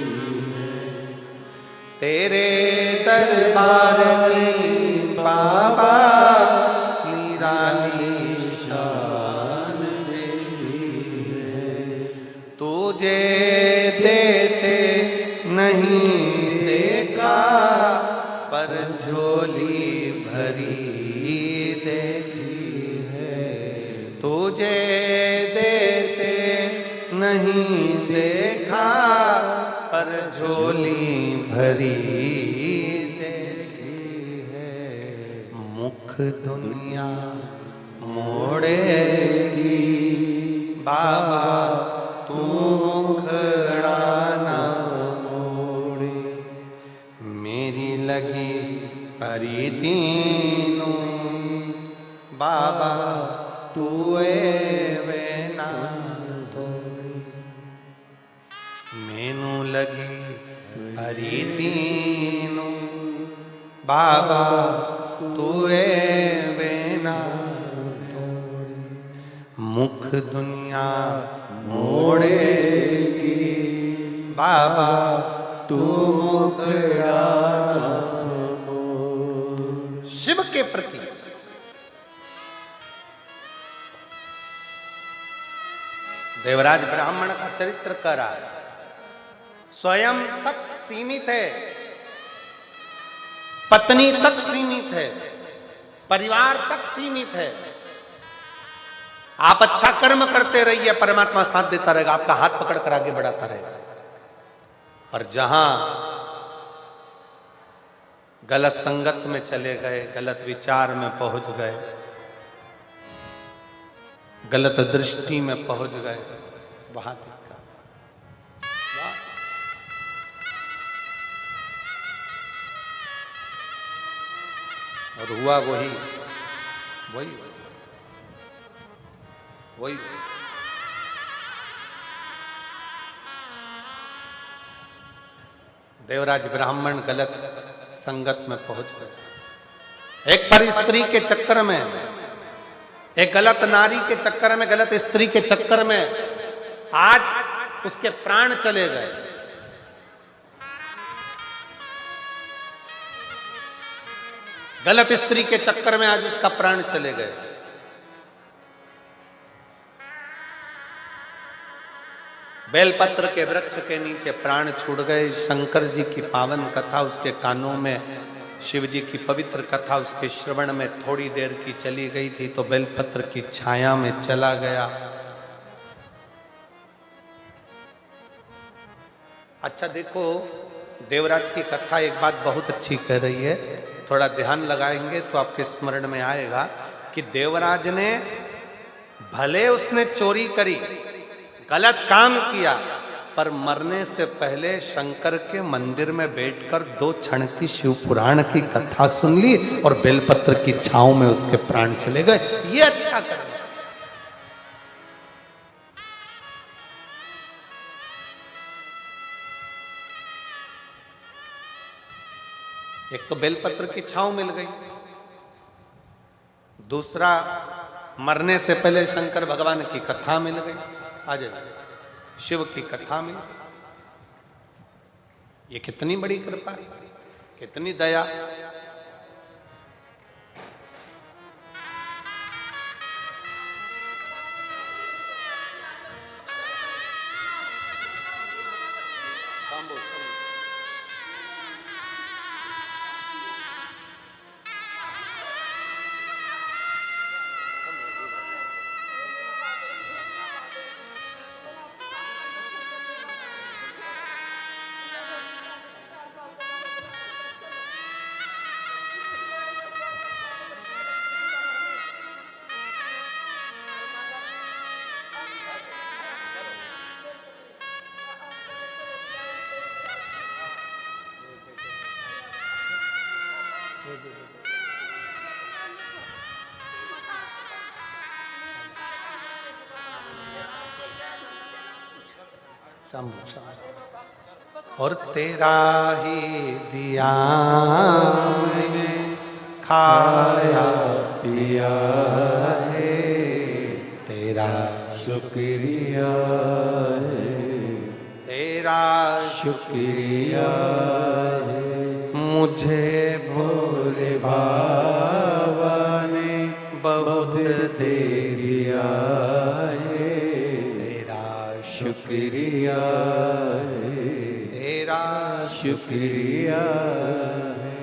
तेरे दरबार की बाबा निराली शान देखी है। तुझे देते नहीं देखा, पर झोली भरी देखी है। तुझे देते नहीं देखा, पर झोली भरी देखी है। मुख दुनिया मोड़ेगी बाबा, तू मुखड़ा ना मोड़े। मेरी लगी परी तीनू बाबा, तू वे ना दौड़ी। मैनू लगी परी तीनू बाबा, तू वे ना दौड़ी। मुख दुनिया मोड़ेगी बाबा, तू मुखड़ा ना मोड़। शिव के प्रति देवराज ब्राह्मण का चरित्र कर रहा है। स्वयं तक सीमित है, पत्नी तक सीमित है, परिवार तक सीमित है। आप अच्छा कर्म करते रहिए, परमात्मा साथ देता रहेगा, आपका हाथ पकड़ कर आगे बढ़ाता रहेगा। और जहां गलत संगत में चले गए, गलत विचार में पहुंच गए, गलत दृष्टि में पहुंच गए, वहां दिक्कत। और हुआ वही वही वही देवराज ब्राह्मण गलत संगत में पहुंच गए। एक पर स्त्री के चक्कर में, एक गलत नारी के चक्कर में, गलत स्त्री के चक्कर में आज उसके प्राण चले गए। गलत स्त्री के चक्कर में आज उसका प्राण चले गए। बेलपत्र के वृक्ष के नीचे प्राण छूट गए। शंकर जी की पावन कथा उसके कानों में, शिव जी की पवित्र कथा उसके श्रवण में थोड़ी देर की चली गई थी तो बेलपत्र की छाया में चला गया। अच्छा देखो, देवराज की कथा एक बात बहुत अच्छी कह रही है, थोड़ा ध्यान लगाएंगे तो आपके स्मरण में आएगा कि देवराज ने, भले उसने चोरी करी, गलत काम किया, पर मरने से पहले शंकर के मंदिर में बैठकर 2 क्षण की शिव पुराण की कथा सुन ली और बेलपत्र की छांव में उसके प्राण चले गए। ये अच्छा कर। एक तो बेलपत्र की छांव मिल गई, दूसरा मरने से पहले शंकर भगवान की कथा मिल गई, आज शिव की कथा मिल। ये कितनी बड़ी कृपा, कितनी दया। और तेरा ही दिया मैंने खाया पिया है, तेरा शुक्रिया है, तेरा शुक्रिया है, मुझे भोले बाबा ने बहुत दे दिया है, तेरा शुक्रिया है, तेरा शुक्रिया है।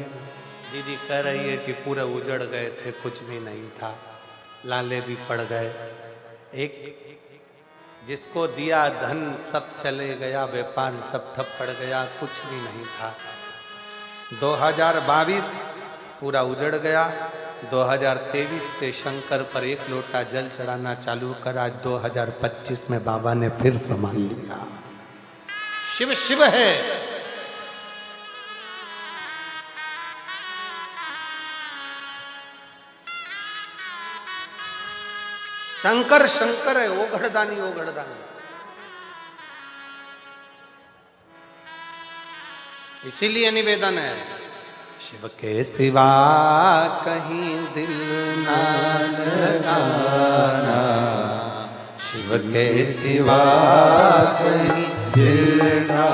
दीदी कह रही है कि पूरे उजड़ गए थे, कुछ भी नहीं था, लाले भी पड़ गए। एक जिसको दिया धन सब चले गया, व्यापार सब ठप पड़ गया, कुछ भी नहीं था। 2022 पूरा उजड़ गया। 2023 से शंकर पर 1 लोटा जल चढ़ाना चालू कर, आज 2025 में बाबा ने फिर संभाल लिया। शिव शिव है। शंकर शंकर है, ओघड़दानी ओघड़दानी। इसीलिए निवेदन है, शिव के सिवा कहीं दिल ना लगाना, शिव के सिवा कहीं दिल ना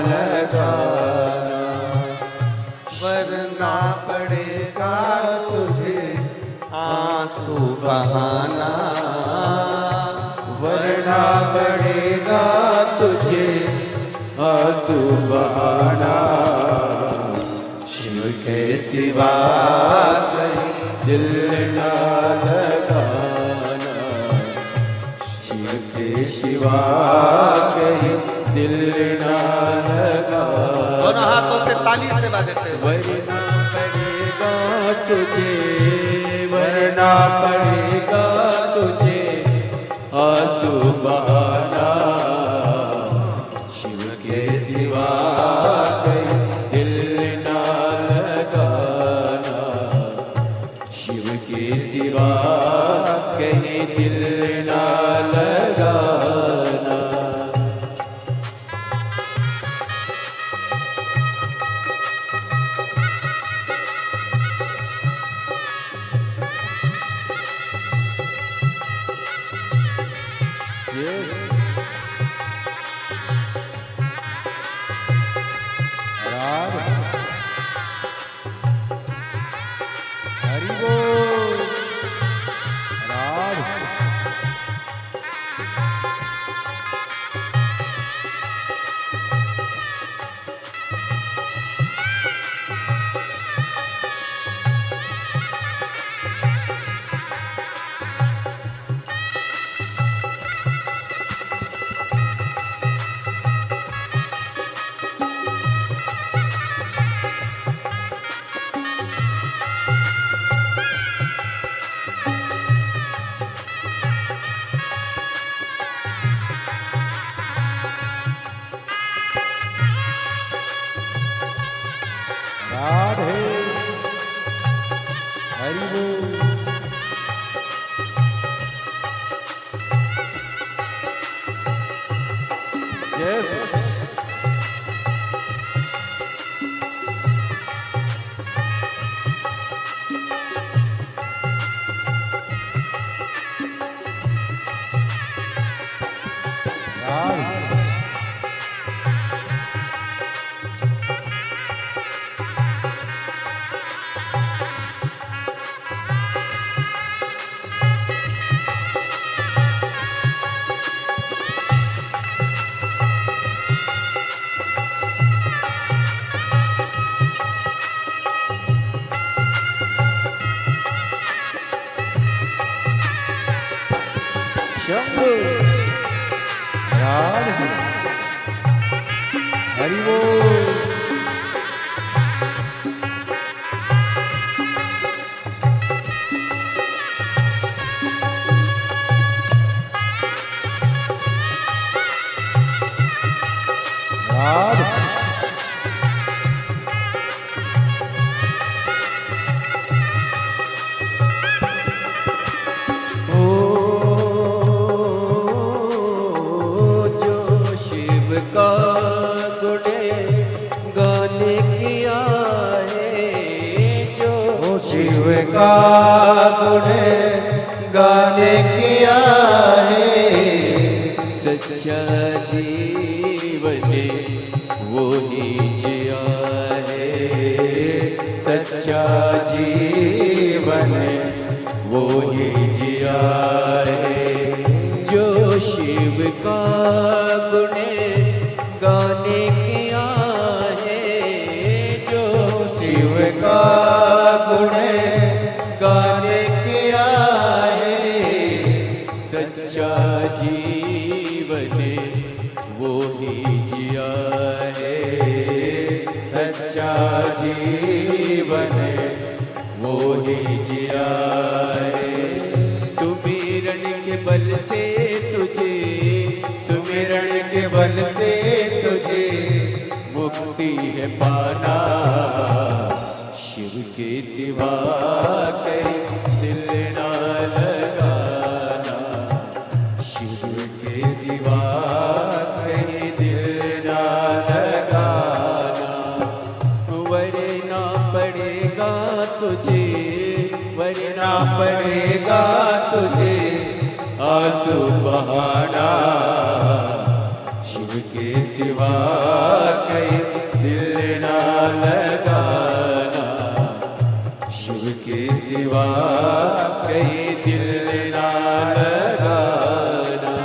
लगाना, वरना पड़ेगा तुझे आंसू बहाना, वरना पड़ेगा तुझे आंसू बहाना, शिव के सिवा कहीं दिल ना लगाना, शिव के सिवा कहीं दिल ना लगाना। दोनों हाथों से ताली से बजाते हैं। वरना पड़ेगा तुझे, वरना पड़ेगा तुझे आंसू बहाना, शिव के सिवा कहीं दिल ना लगाना, शिव के सिवा कहीं दिल ना लगाना। राधे हरि बोल राधे राधे हरि बोल जय राधे शंभु राधे हरि बोल राधे शिव का तूने गाने किया है सच्चा जीवन वो ही जिया है सच्चा जीवन वो ही जिया है जो शिव का गुणे गाने किया है जो शिव का गुणे गाने किया है सच्चा जीवन वो ही जिया है सच्चा जीवन वो ही जिया है सुमिरन के बल से तुझे सुमिरन के बल से तुझे मुक्ति है पाना शिव के सिवा कहीं दिल ना लगाना शिव के सिवा कहीं दिल ना लगाना वरना पड़ेगा तुझे वरना पड़ेगा तुझे आंसू बहाना शिव के सिवा कहीं दिल ना लगाना शिव के सिवा कहीं दिल ना लगाना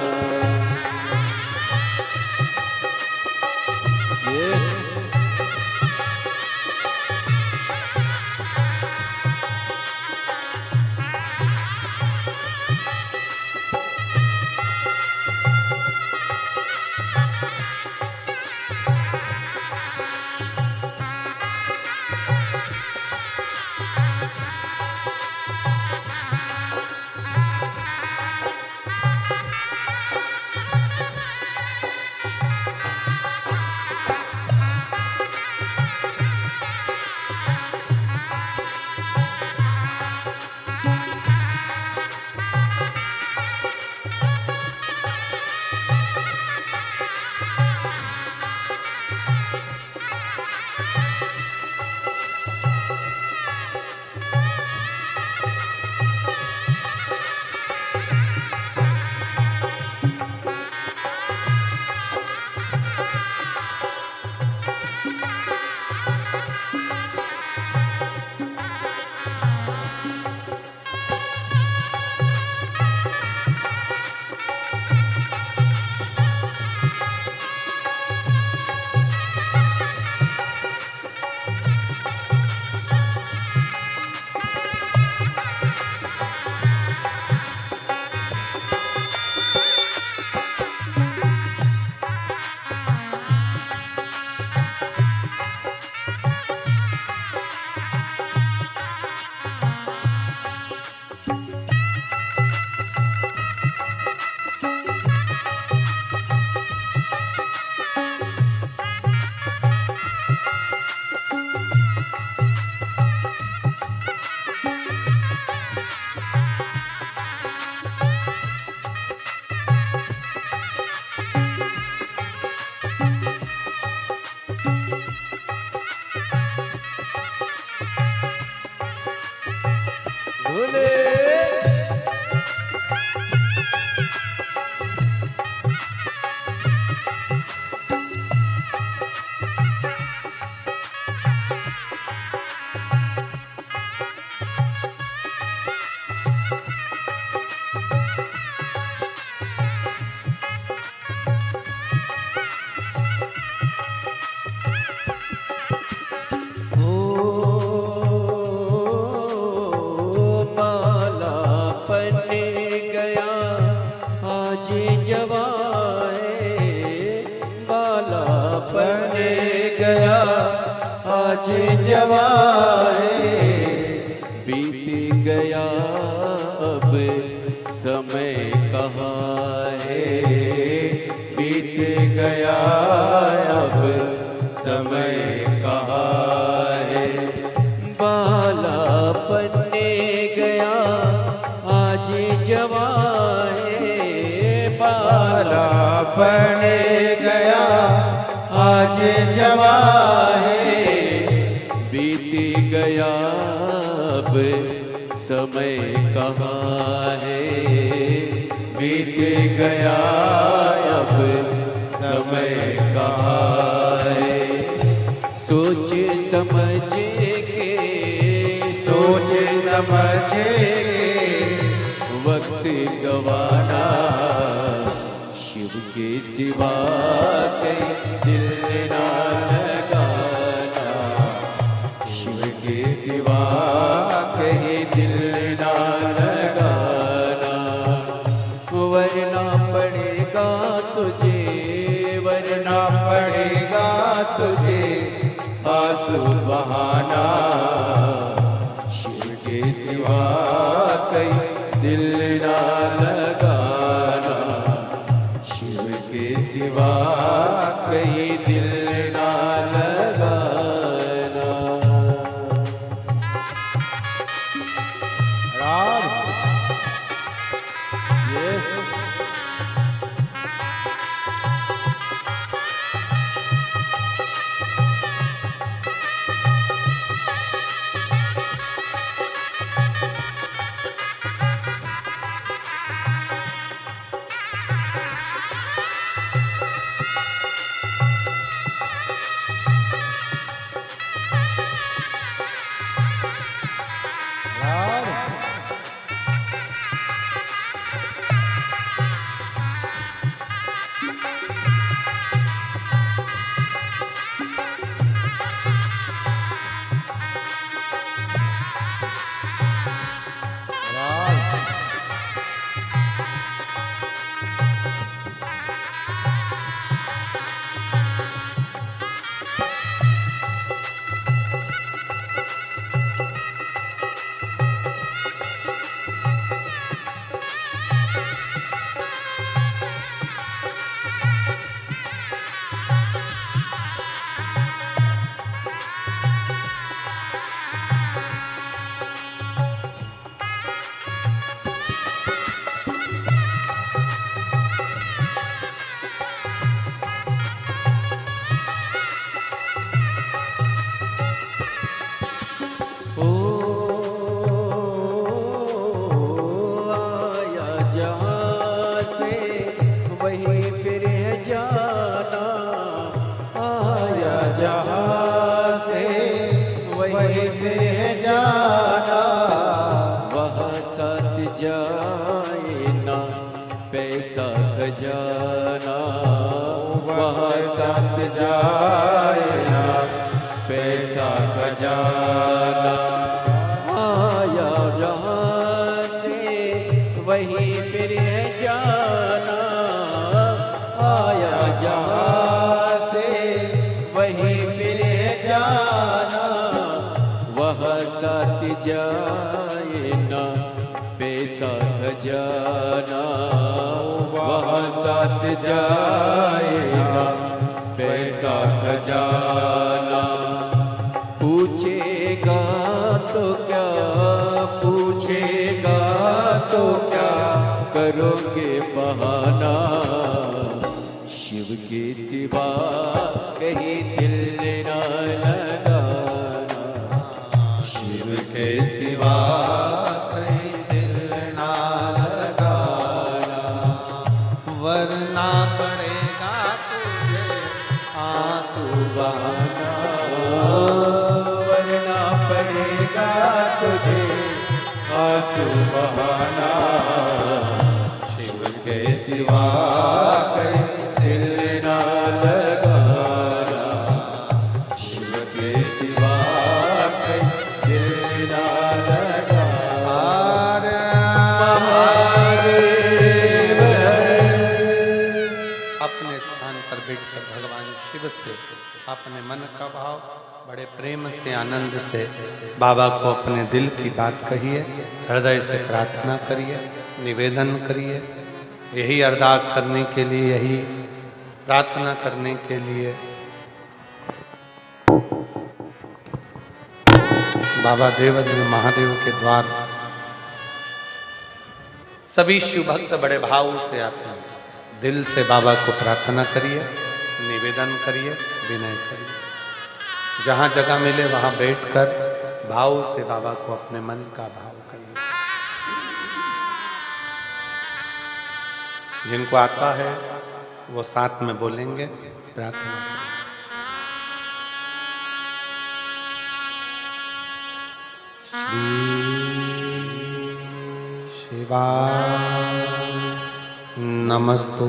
गया आज जवा है, बीत गया अब समय कहाँ है, बीत गया अब समय कहाँ है। बालापन ने गया आज जवा है, बालापन गया आज जवा है, बीत गया अब समय कहाँ है, बीत गया अब समय कहाँ है। सोच समझ के, सोच समझ के वक्त गवाना, शिव के सिवा कहीं दिल ना लगाना, शिव के सिवा कहीं दिल ना लगाना। वरना पड़ेगा तुझे, वरना पड़ेगा तुझे आंसू बहाना, शिव के सिवा कहीं दिल ना लगाना, शिव के सिवा कहीं दिल ना लगाना। राम ये जाना, वहाँ साथ जाए ना पैसा खजाना। आया जहाँ से वहीं फिर है जाना, आया जहाँ से वहीं फिर है जाना। वहाँ साथ जाए ना पैसा खजाना, वहाँ साथ जाए ना पैसा खजाना। पूछेगा तो क्या, पूछेगा तो क्या करोगे बहाना। शिव के सिवा कहीं दिल ना लगाना, शिव के सिवा कहीं दिल ना लगाना। वरना पड़ेगा तुझे आंसू बहाना, वरना पड़ेगा तुझे आंसू बहाना। शिव के सिवा कहीं दिल ना लगाना, शिव के सिवा कहीं दिल ना लगाना। महादेव अपने स्थान पर बैठकर भगवान शिव से अपने मन का भाव बड़े प्रेम से आनंद से बाबा को अपने दिल की बात कहिए, हृदय से प्रार्थना करिए, निवेदन करिए। यही अरदास करने के लिए, यही प्रार्थना करने के लिए बाबा देवाधिदेव महादेव के द्वार सभी शिव भक्त बड़े भाव से आते हैं। दिल से बाबा को प्रार्थना करिए, निवेदन करिए, विनय करिए। जहाँ जगह मिले वहाँ बैठकर भाव से बाबा को अपने मन का भाव करिए। जिनको आता है वो साथ में बोलेंगे, प्रार्थना करें। शिवाय नमस्तु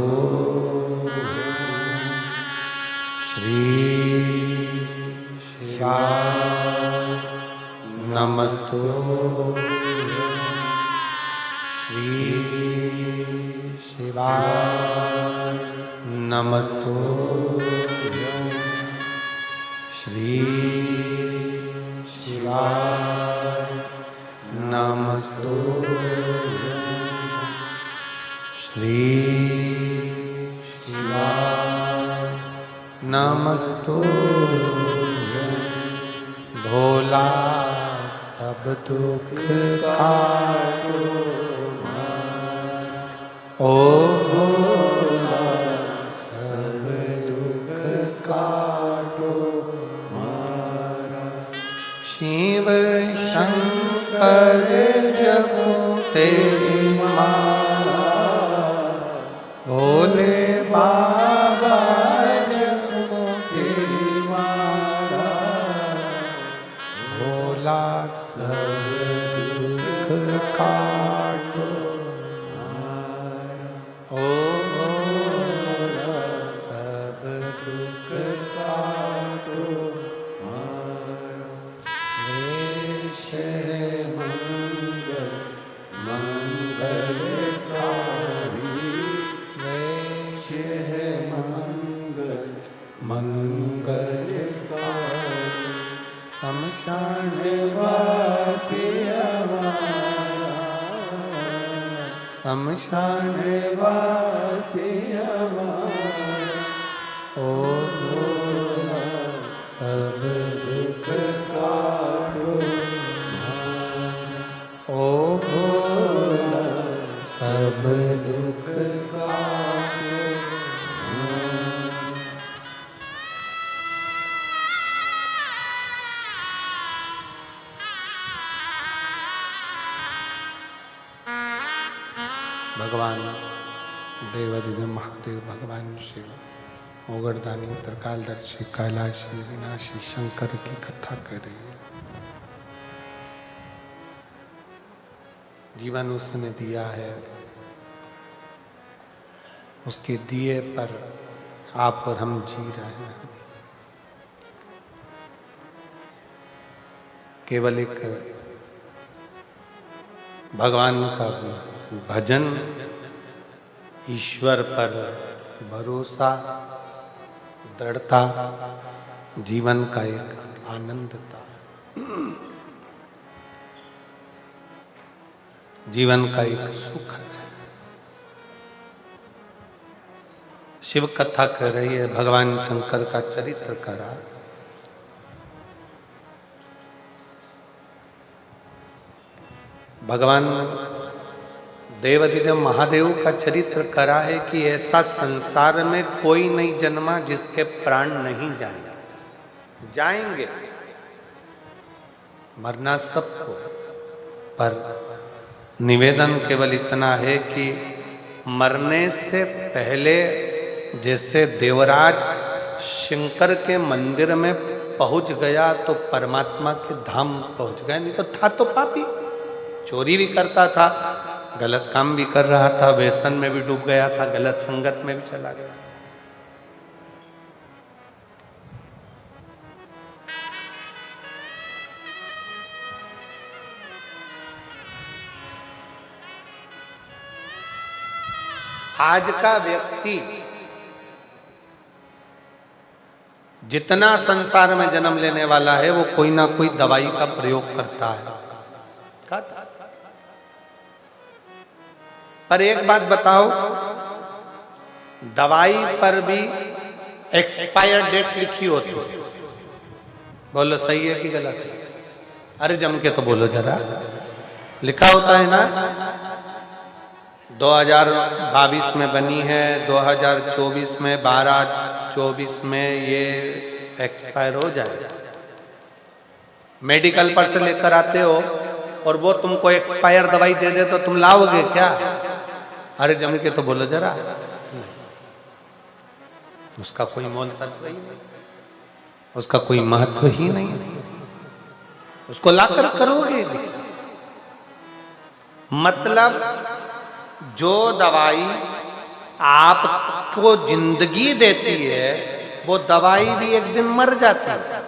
श्री शिवाय नमस्तु श्री शिवाय नमस्तु श्री शिवाय नमस्तु श्री शिवाय नमस्तु भोला सब दुख काटो ओ भोला सब दुख काटो शिव शंकर जपो तेरी माला भोले बाबा जपो तेरी माला भोला सब दुख काटो ओ भोला सब दुख काटो मंगल मंगलकारी वैश है मंगल मंगलकारी शमशान वासी हमारा शमशान वासी हमारा ओ भोला सब दुख काटो ओ भोला सब दुख काटो भगवान देवाधिदेव महादेव भगवान शिव ओगरदानी उत्तरकालदर्शी कैलाशी विनाशी शंकर की कथा कर रही है। जीवन उसने दिया है, उसके दिए पर आप और हम जी रहे हैं। केवल एक भगवान का भजन, ईश्वर पर भरोसा, दृढ़ता जीवन का एक आनंद था, जीवन का एक सुख है। शिव कथा कह रही है, भगवान शंकर का चरित्र करा। भगवान देवाधिदेव महादेव का चरित्र करा है कि ऐसा संसार में कोई नहीं जन्मा जिसके प्राण नहीं जाएंगे। जाएंगे, मरना सबको, पर निवेदन केवल इतना है कि मरने से पहले जैसे देवराज शंकर के मंदिर में पहुंच गया तो परमात्मा के धाम पहुंच गया, नहीं तो था तो पापी, चोरी भी करता था, गलत काम भी कर रहा था, व्यसन में भी डूब गया था, गलत संगत में भी चला गया। आज का व्यक्ति जितना संसार में जन्म लेने वाला है वो कोई ना कोई दवाई का प्रयोग करता है, खाता। पर एक बात बताओ, दवाई पर भी एक्सपायर डेट लिखी होती है। बोलो सही है कि गलत है? अरे जम के तो बोलो जरा। लिखा होता है ना, 2022 में बनी है, 2024 में 12/24 में ये एक्सपायर हो जाएगा। मेडिकल पर से लेकर आते हो और वो तुमको एक्सपायर दवाई दे दे तो तुम लाओगे क्या? अरे जम के तो बोलो जरा। नहीं, उसका कोई मोल तत्व ही नहीं, उसका कोई महत्व ही नहीं, उसको लाकर करोगे। मतलब जो दवाई आपको जिंदगी देती है वो दवाई भी एक दिन मर जाती है,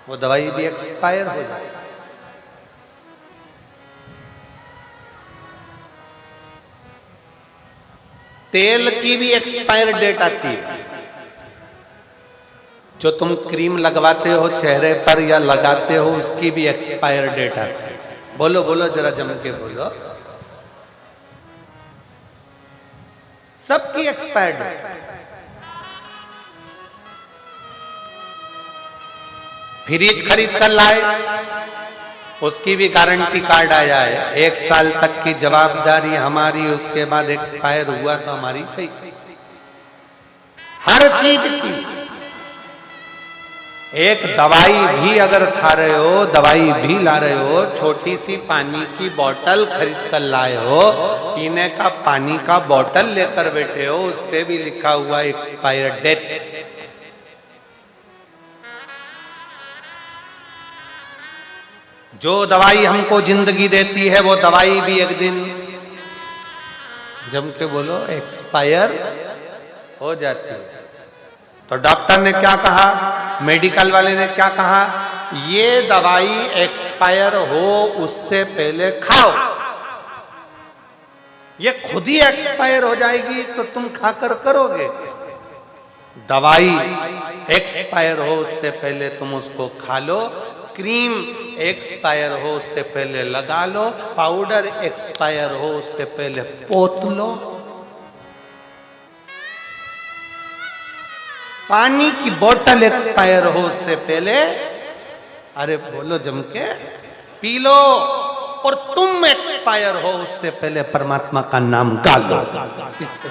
वो दवाई भी एक्सपायर हो जाती है। तेल की भी एक्सपायर डेट आती है। जो तुम क्रीम लगवाते हो चेहरे पर या लगाते हो उसकी भी एक्सपायर डेट आती है। बोलो बोलो जरा जम के बोलो। सबकी एक्सपायर डेट। फ्रिज खरीद कर लाए, उसकी भी गारंटी कार्ड आया है, 1 साल तक की जवाबदारी हमारी, उसके बाद एक्सपायर हुआ तो हमारी गई। हर चीज की। एक दवाई भी अगर खा रहे हो, दवाई भी ला रहे हो, छोटी सी पानी की बोतल खरीद कर लाए हो, पीने का पानी का बोतल लेकर बैठे हो, उस पे भी लिखा हुआ एक्सपायर डेट। जो दवाई हमको जिंदगी देती है वो दवाई भी एक दिन जम के बोलो एक्सपायर हो जाती है। तो डॉक्टर ने क्या कहा, मेडिकल वाले ने क्या कहा, ये दवाई एक्सपायर हो उससे पहले खाओ। ये खुद ही एक्सपायर हो जाएगी तो तुम खाकर करोगे। दवाई एक्सपायर हो उससे पहले तुम उसको खा लो, क्रीम एक्सपायर हो उससे पहले लगा लो, पाउडर एक्सपायर हो उससे पहले पोत लो, पानी की बोतल एक्सपायर हो उससे पहले, अरे बोलो जम के, पी लो। और तुम एक्सपायर हो उससे पहले परमात्मा का नाम गा लो। इससे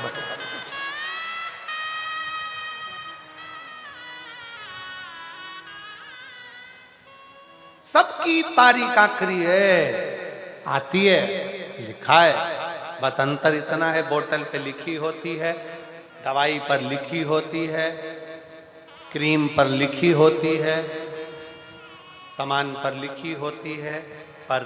सबकी तारीख आखिरी है, आती है, लिखा है, बस अंतर इतना है, बोतल पे लिखी होती है, दवाई पर लिखी होती है, क्रीम पर लिखी होती है, सामान पर लिखी होती है, पर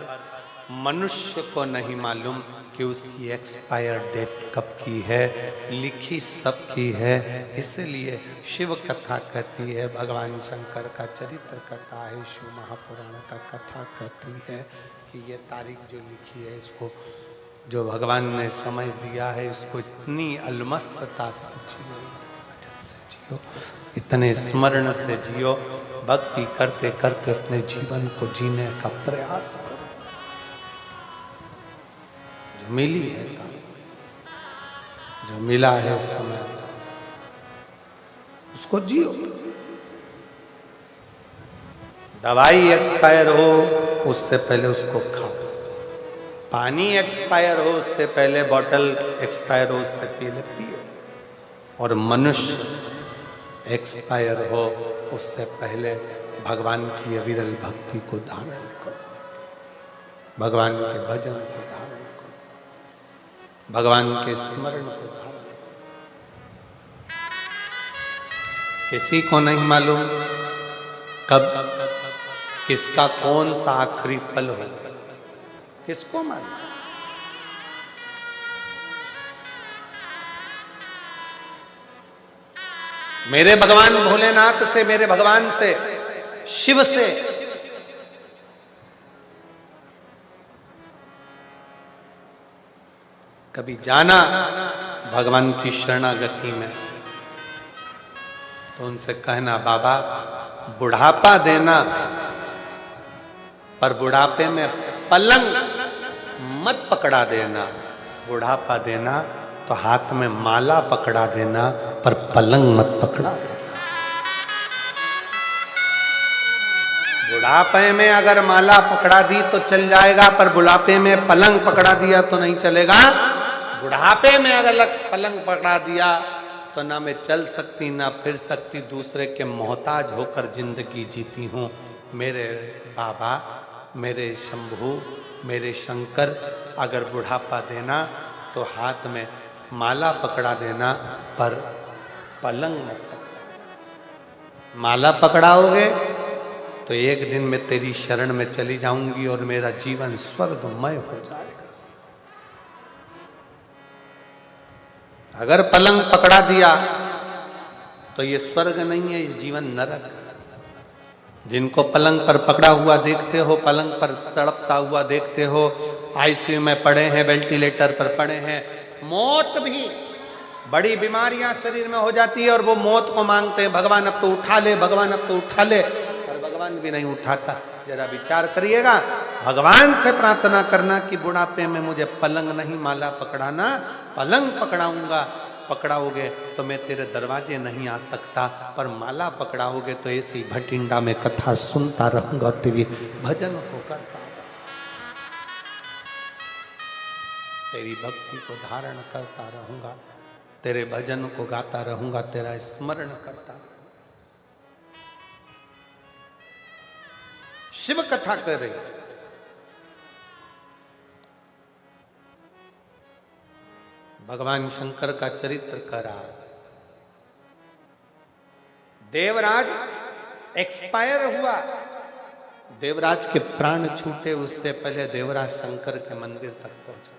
मनुष्य को नहीं मालूम कि उसकी एक्सपायर डेट कब की है। लिखी सब की है। इसलिए शिव कथा कहती है, भगवान शंकर का चरित्र कहता है, शिव महापुराण का कथा कहती है कि ये तारीख जो लिखी है इसको जो भगवान ने समझ दिया है इसको इतनी अलमस्तता से जियो, वचन से जियो, इतने स्मरण से जियो, भक्ति करते करते अपने जीवन को जीने का प्रयास करो। जो मिली है, जो मिला है समय, उसको जियो। दवाई एक्सपायर हो उससे पहले उसको खाओ, पानी एक्सपायर हो उससे पहले बोतल एक्सपायर हो उससे पहले पियो, और मनुष्य एक्सपायर हो उससे पहले भगवान की अविरल भक्ति को धारण करो, भगवान के भजन को धारण करो, भगवान के स्मरण को धारण करो। किसी को नहीं मालूम कब किसका कौन सा आखिरी पल हो, किसको मालूम। मेरे भगवान भोलेनाथ से, मेरे भगवान से, शिव से कभी जाना भगवान की शरणागति में, तो उनसे कहना बाबा बुढ़ापा देना, पर बुढ़ापे में पलंग मत पकड़ा देना। बुढ़ापा देना तो हाथ में माला पकड़ा देना, पर पलंग मत पकड़ा देना। बुढ़ापे में अगर माला पकड़ा दी तो चल जाएगा, पर बुढ़ापे में पलंग पकड़ा दिया तो नहीं चलेगा। बुढ़ापे में अगर पलंग पकड़ा दिया तो ना मैं चल सकती ना फिर सकती, दूसरे के मोहताज होकर जिंदगी जीती हूँ। मेरे बाबा, मेरे शंभू, मेरे शंकर, अगर बुढ़ापा देना तो हाथ में माला पकड़ा देना, पर पलंग मत पकड़ा। माला पकड़ाओगे तो एक दिन मैं तेरी शरण में चली जाऊंगी और मेरा जीवन स्वर्गमय हो जाएगा। अगर पलंग पकड़ा दिया तो ये स्वर्ग नहीं है, ये जीवन नरक है। जिनको पलंग पर पकड़ा हुआ देखते हो, पलंग पर तड़पता हुआ देखते हो, आईसीयू में पड़े हैं, वेंटिलेटर पर पड़े हैं, मौत भी, बड़ी बीमारियां शरीर में हो जाती है और वो मौत को मांगते हैं, भगवान अब तो उठा ले, भगवान अब तो उठा ले, पर भगवान भी नहीं उठाता। जरा विचार करिएगा, भगवान से प्रार्थना करना कि बुढ़ापे में मुझे पलंग नहीं माला पकड़ाना, पलंग पकड़ाऊंगा, पकड़ाओगे तो मैं तेरे दरवाजे नहीं आ सकता, पर माला पकड़ाओगे तो ऐसी भटिंडा में कथा सुनता रहूंगा और तेरी भजन को करता, तेरी भक्ति को धारण करता रहूंगा, तेरे भजन को गाता रहूंगा, तेरा स्मरण करता। शिव कथा कर रही, भगवान शंकर का चरित्र करा। देवराज एक्सपायर हुआ, देवराज के प्राण छूटे उससे पहले देवराज शंकर के मंदिर तक पहुंच गया।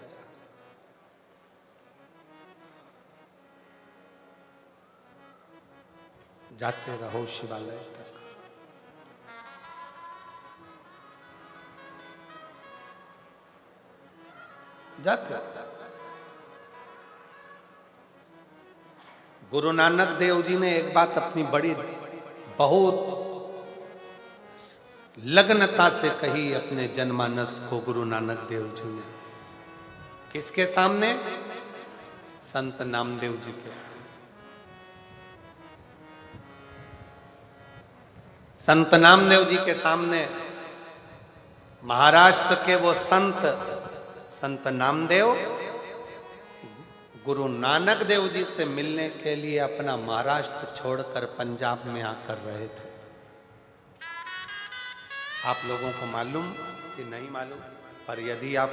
जाते रहो शिवालय तक, जाते रहो। गुरु नानक देव जी ने एक बात अपनी बड़ी बहुत लग्नता से कही अपने जनमानस को। गुरु नानक देव जी ने किसके सामने? संत नामदेव जी के सामने। संत नामदेव जी के सामने महाराष्ट्र के वो संत नामदेव गुरु नानक देव जी से मिलने के लिए अपना महाराष्ट्र छोड़कर पंजाब में आकर रहे थे। आप लोगों को मालूम कि नहीं मालूम, पर यदि आप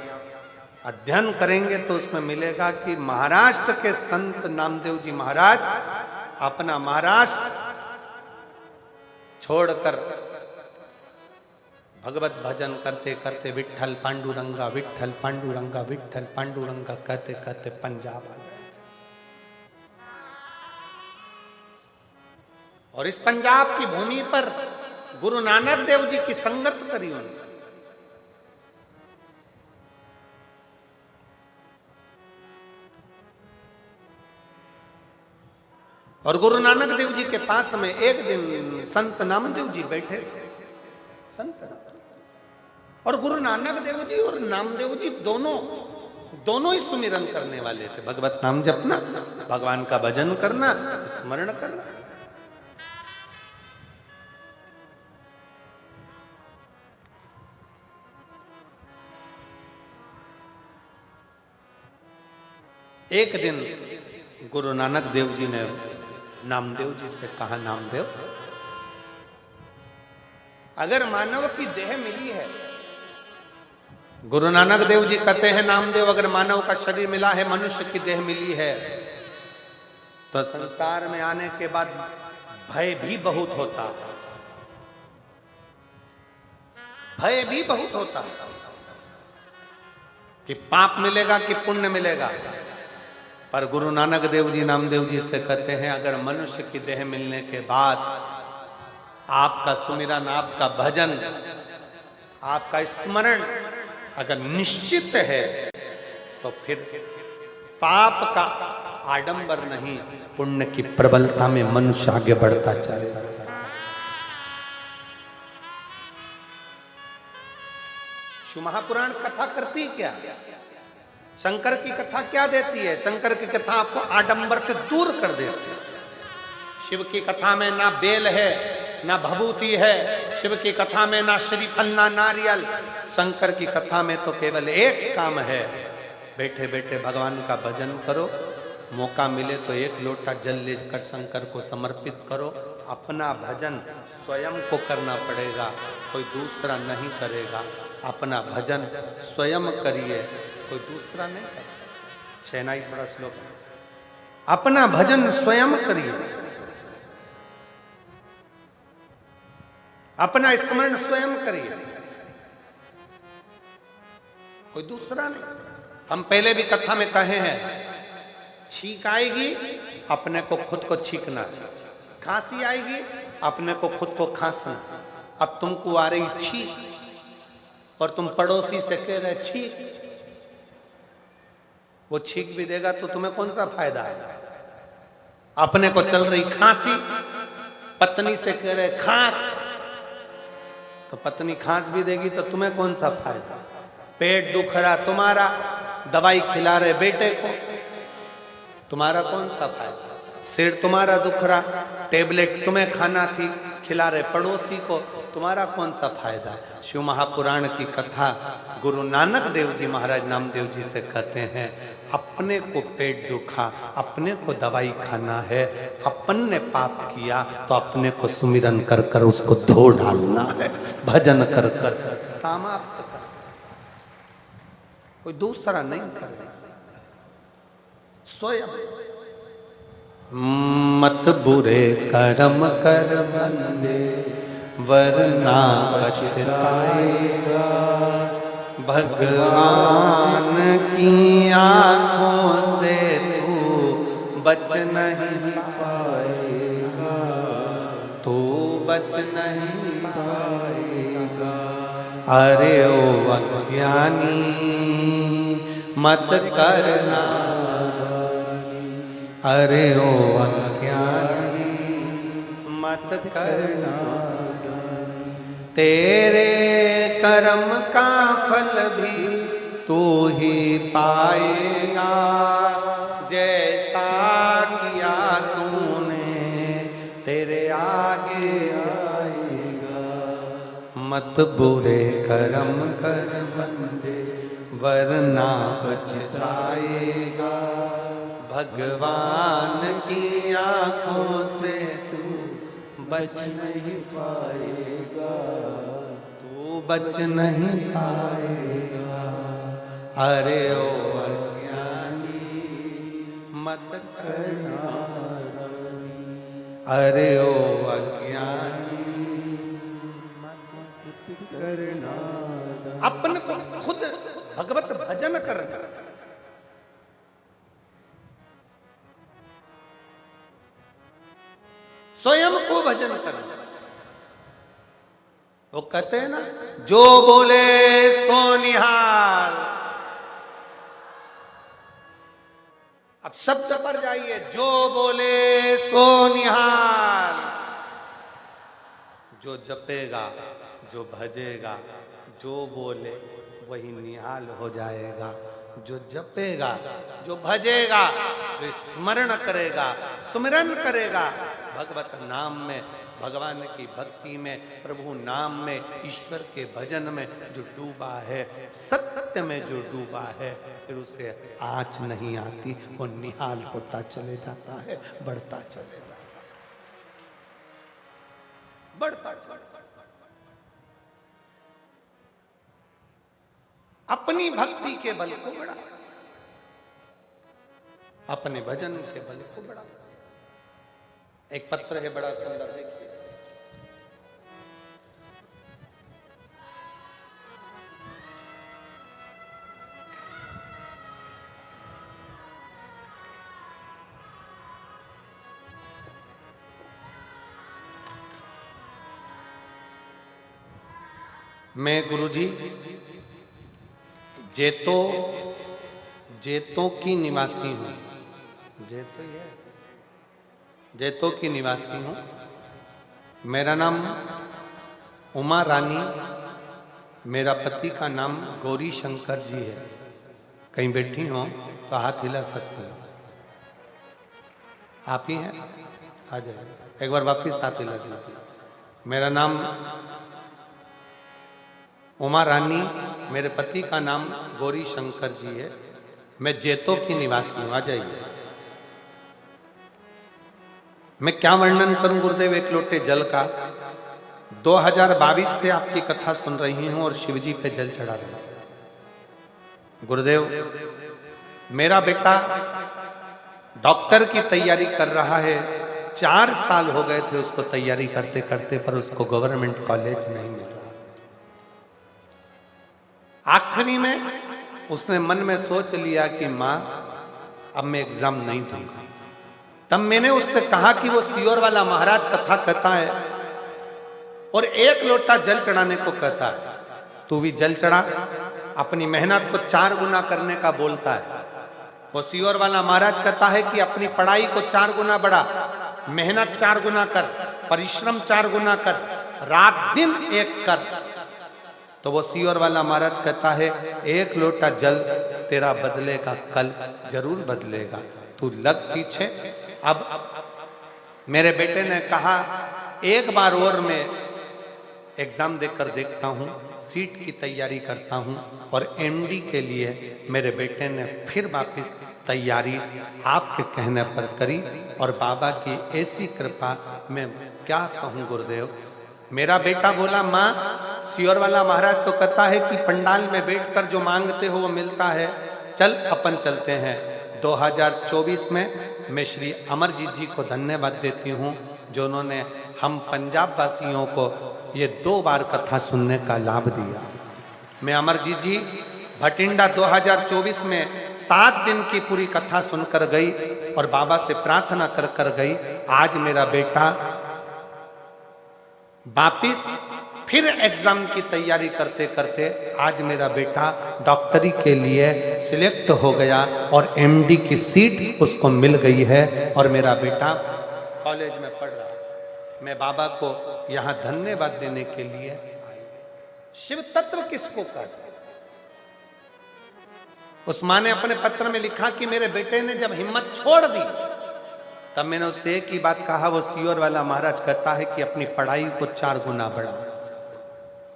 अध्ययन करेंगे तो उसमें मिलेगा कि महाराष्ट्र के संत नामदेव जी महाराज अपना महाराष्ट्र छोड़कर भगवत भजन करते करते विट्ठल पांडुरंगा विट्ठल पांडुरंगा विट्ठल पांडुरंगा कहते कहते पंजाब आ गए थे। और इस पंजाब की भूमि पर गुरु नानक देव जी की संगत करी उन्होंने। और गुरु नानक देव जी के पास में एक दिन संत नामदेव जी बैठे थे। संत और गुरु नानक देव जी और नामदेव जी दोनों ही सुमिरन करने वाले थे। भगवत नाम जपना, भगवान का भजन करना, स्मरण करना। एक दिन गुरु नानक देव जी ने नामदेव जी से कहा, नामदेव, अगर मानव की देह मिली है, गुरु नानक देव जी कहते हैं, नामदेव, अगर मानव का शरीर मिला है, मनुष्य की देह मिली है, तो संसार में आने के बाद भय भी बहुत होता है। भय भी बहुत होता है कि पाप मिलेगा कि पुण्य मिलेगा। पर गुरु नानक देव जी नामदेव जी से कहते हैं, अगर मनुष्य की देह मिलने के बाद आपका सुमिरन, आपका भजन, आपका स्मरण अगर निश्चित है, तो फिर पाप का आडंबर नहीं, पुण्य की प्रबलता में मनुष्य आगे बढ़ता चलेगा। शिव महापुराण कथा करती क्या? शंकर की कथा क्या देती है? शंकर की कथा आपको आडंबर से दूर कर देती है। शिव की कथा में ना बेल है, ना भभूति है। शिव की कथा में ना श्रीफल, ना नारियल। शंकर की कथा में तो केवल एक काम है, बैठे बैठे भगवान का भजन करो। मौका मिले तो एक लोटा जल लेकर शंकर को समर्पित करो। अपना भजन स्वयं को करना पड़ेगा, कोई दूसरा नहीं करेगा। अपना भजन स्वयं करिए, कोई दूसरा नहीं कर सकता। शहनाई थोड़ा श्लोक। अपना भजन स्वयं करिए, अपना स्मरण स्वयं करिए, कोई दूसरा नहीं। हम पहले भी कथा में कहे हैं, छींक आएगी अपने को खुद को छींकना, खांसी आएगी अपने को खुद को खांसना। अब तुमको आ रही छींक और तुम पड़ोसी से कह रहे छींक, वो छींक भी देगा तो तुम्हें कौन सा फायदा है? अपने को चल रही खांसी, पत्नी से कह रहे खांस, तो पत्नी खांस भी देगी तो तुम्हें कौन सा फायदा? पेट दुख रहा तुम्हारा, दवाई खिला रहे बेटे को, तुम्हारा कौन सा फायदा? सिर तुम्हारा दुख रहा, टेबलेट तुम्हें खाना थी, खिला रहे पड़ोसी को, तुम्हारा कौन सा फायदा? शिव महापुराण की कथा गुरु नानक देव जी महाराज नामदेव जी से कहते हैं, अपने को पेट दुखा, अपने को दवाई खाना है, अपन ने पाप किया तो अपने को सुमिरन कर कर उसको धो डालना है, भजन कर कर समाप्त कर, कोई दूसरा नहीं करे, स्वयं। मत बुरे कर्म कर बंदे वरना पछताएगा, भगवान की आंखों से तू बच नहीं पाएगा, तू बच नहीं पाएगा। अरे ओ अज्ञानी मत करना, अरे ओ अज्ञानी मत करना, तेरे कर्म का फल भी तू ही पाएगा, जैसा किया तूने तेरे आगे आएगा। मत बुरे कर्म कर बंदे वरना पछताएगा, भगवान की आंखों से तू बच नहीं पाएगा, तू बच नहीं पाएगा। अरे ओ अज्ञानी मत करना, अरे ओ अज्ञानी मत करना। अपन को खुद भगवत भजन करना, स्वयं को भजन करना। वो कहते हैं ना, जो बोले सो निहाल। अब शब्द पर जाइए, जो बोले सो निहाल। जो जपेगा, जो भजेगा, जो बोले वही निहाल हो जाएगा। जो जपेगा, जो भजेगा, जो स्मरण करेगा, सुमिरन करेगा भगवत नाम में, भगवान की भक्ति में, प्रभु नाम में, ईश्वर के भजन में जो डूबा है, सत्य में जो डूबा है, फिर उसे आँच नहीं आती, वो निहाल होता चले जाता है, बढ़ता चले जाता है, बढ़ता चले जाता है। अपनी भक्ति के बल को बढ़ा, अपने भजन के बल को बढ़ा। एक पत्र है बड़ा सुंदर, देखिए। मैं गुरुजी जेतों की निवासी हूं, जैतो ही है, जैतो की निवासी हूँ। मेरा नाम उमा रानी, मेरा पति का नाम गौरी शंकर जी है। कहीं बैठी हो तो हाथ हिला सकते हो। आप ही हैं? आ जाए, एक बार वापिस हाथ हिला दीजिए। मेरा नाम उमा रानी, मेरे पति का नाम गौरी शंकर जी है। मैं जैतो की निवासी हूँ। आ जाइए। मैं क्या वर्णन करूं गुरुदेव एक लोटे जल का। 2022 से आपकी कथा सुन रही हूं और शिवजी पे जल चढ़ा रही हूं। गुरुदेव, मेरा बेटा डॉक्टर की तैयारी कर रहा है। 4 साल हो गए थे उसको तैयारी करते करते, पर उसको गवर्नमेंट कॉलेज नहीं मिल रहा। आखिरी में उसने मन में सोच लिया कि मां, अब मैं एग्जाम नहीं दूंगा। तब मैंने उससे कहा कि वो सियोर वाला महाराज कथा कहता है और 1 लोटा जल चढ़ाने को कहता है। तू भी जल चढ़ा, अपनी मेहनत को 4 गुना करने का बोलता है। वो सियोर वाला महाराज कहता है कि अपनी पढ़ाई को 4 गुना बढ़ा, मेहनत 4 गुना कर, परिश्रम 4 गुना कर, रात दिन एक कर। तो वो सियोर वाला महाराज कहता है 1 लोटा जल तेरा बदलेगा, कल जरूर बदलेगा, तू लग पीछे। अब मेरे बेटे ने कहा एक बार और मैं एग्जाम देकर देखता हूं, सीट की तैयारी करता हूं। और एमडी के लिए मेरे बेटे ने फिर वापस तैयारी आपके कहने पर करी। और बाबा की ऐसी कृपा, मैं क्या कहूं गुरुदेव। मेरा बेटा बोला, माँ सियोर वाला महाराज तो कहता है कि पंडाल में बैठकर जो मांगते हो वो मिलता है, चल अपन चलते हैं। 2024 में मैं श्री अमरजीत जी को धन्यवाद देती हूँ, जो उन्होंने हम पंजाब वासियों को ये 2 बार कथा सुनने का लाभ दिया। मैं अमरजीत जी भटिंडा 2024 में 7 दिन की पूरी कथा सुनकर गई और बाबा से प्रार्थना कर कर गई। आज मेरा बेटा वापिस फिर एग्जाम की तैयारी करते करते आज मेरा बेटा डॉक्टरी के लिए सिलेक्ट हो गया और एमडी की सीट उसको मिल गई है और मेरा बेटा कॉलेज में पढ़ रहा है। मैं बाबा को यहाँ धन्यवाद देने के लिए, शिव तत्व किसको कहते हैं? उस माँ ने अपने पत्र में लिखा कि मेरे बेटे ने जब हिम्मत छोड़ दी, तब मैंने उससे एक ही बात कहा। वो सियोर वाला महाराज कहता है कि अपनी पढ़ाई को 4 गुना बढ़ाओ,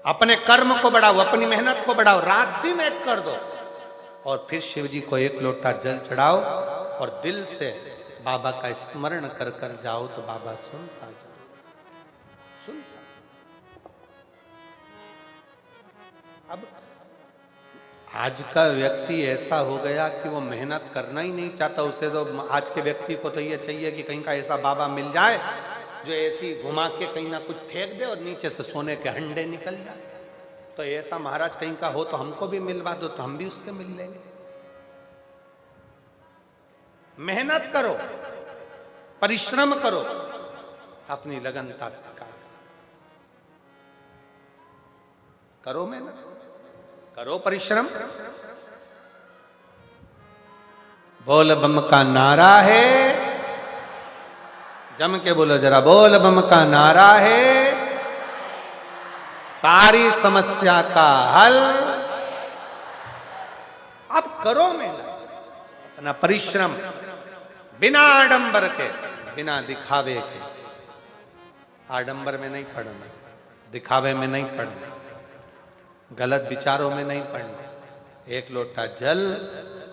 अपने कर्म को बढ़ाओ, अपनी मेहनत को बढ़ाओ, रात दिन एक कर दो और फिर शिव जी को 1 लोटा जल चढ़ाओ और दिल से बाबा का स्मरण कर कर जाओ तो बाबा सुनता जाओ, सुनता जाओ। अब आज का व्यक्ति ऐसा हो गया कि वो मेहनत करना ही नहीं चाहता। उसे तो आज के व्यक्ति को तो ये चाहिए कि कहीं का ऐसा बाबा मिल जाए जो ऐसी घुमा के कहीं ना कुछ फेंक दे और नीचे से सोने के हंडे निकल जाए। तो ऐसा महाराज कहीं का हो तो हमको भी मिलवा दो, तो हम भी उससे मिल लेंगे। मेहनत करो, परिश्रम करो, अपनी लगनता से करो, मेहनत करो, परिश्रम। बोल बम का नारा है, जम के बोलो जरा, बोल बम का नारा है, सारी समस्या का हल। अब करो मेहनत, अपना परिश्रम, बिना आडंबर के, बिना दिखावे के। आडंबर में नहीं पढ़ना, दिखावे में नहीं पढ़ना, गलत विचारों में नहीं पढ़ना। 1 लोटा जल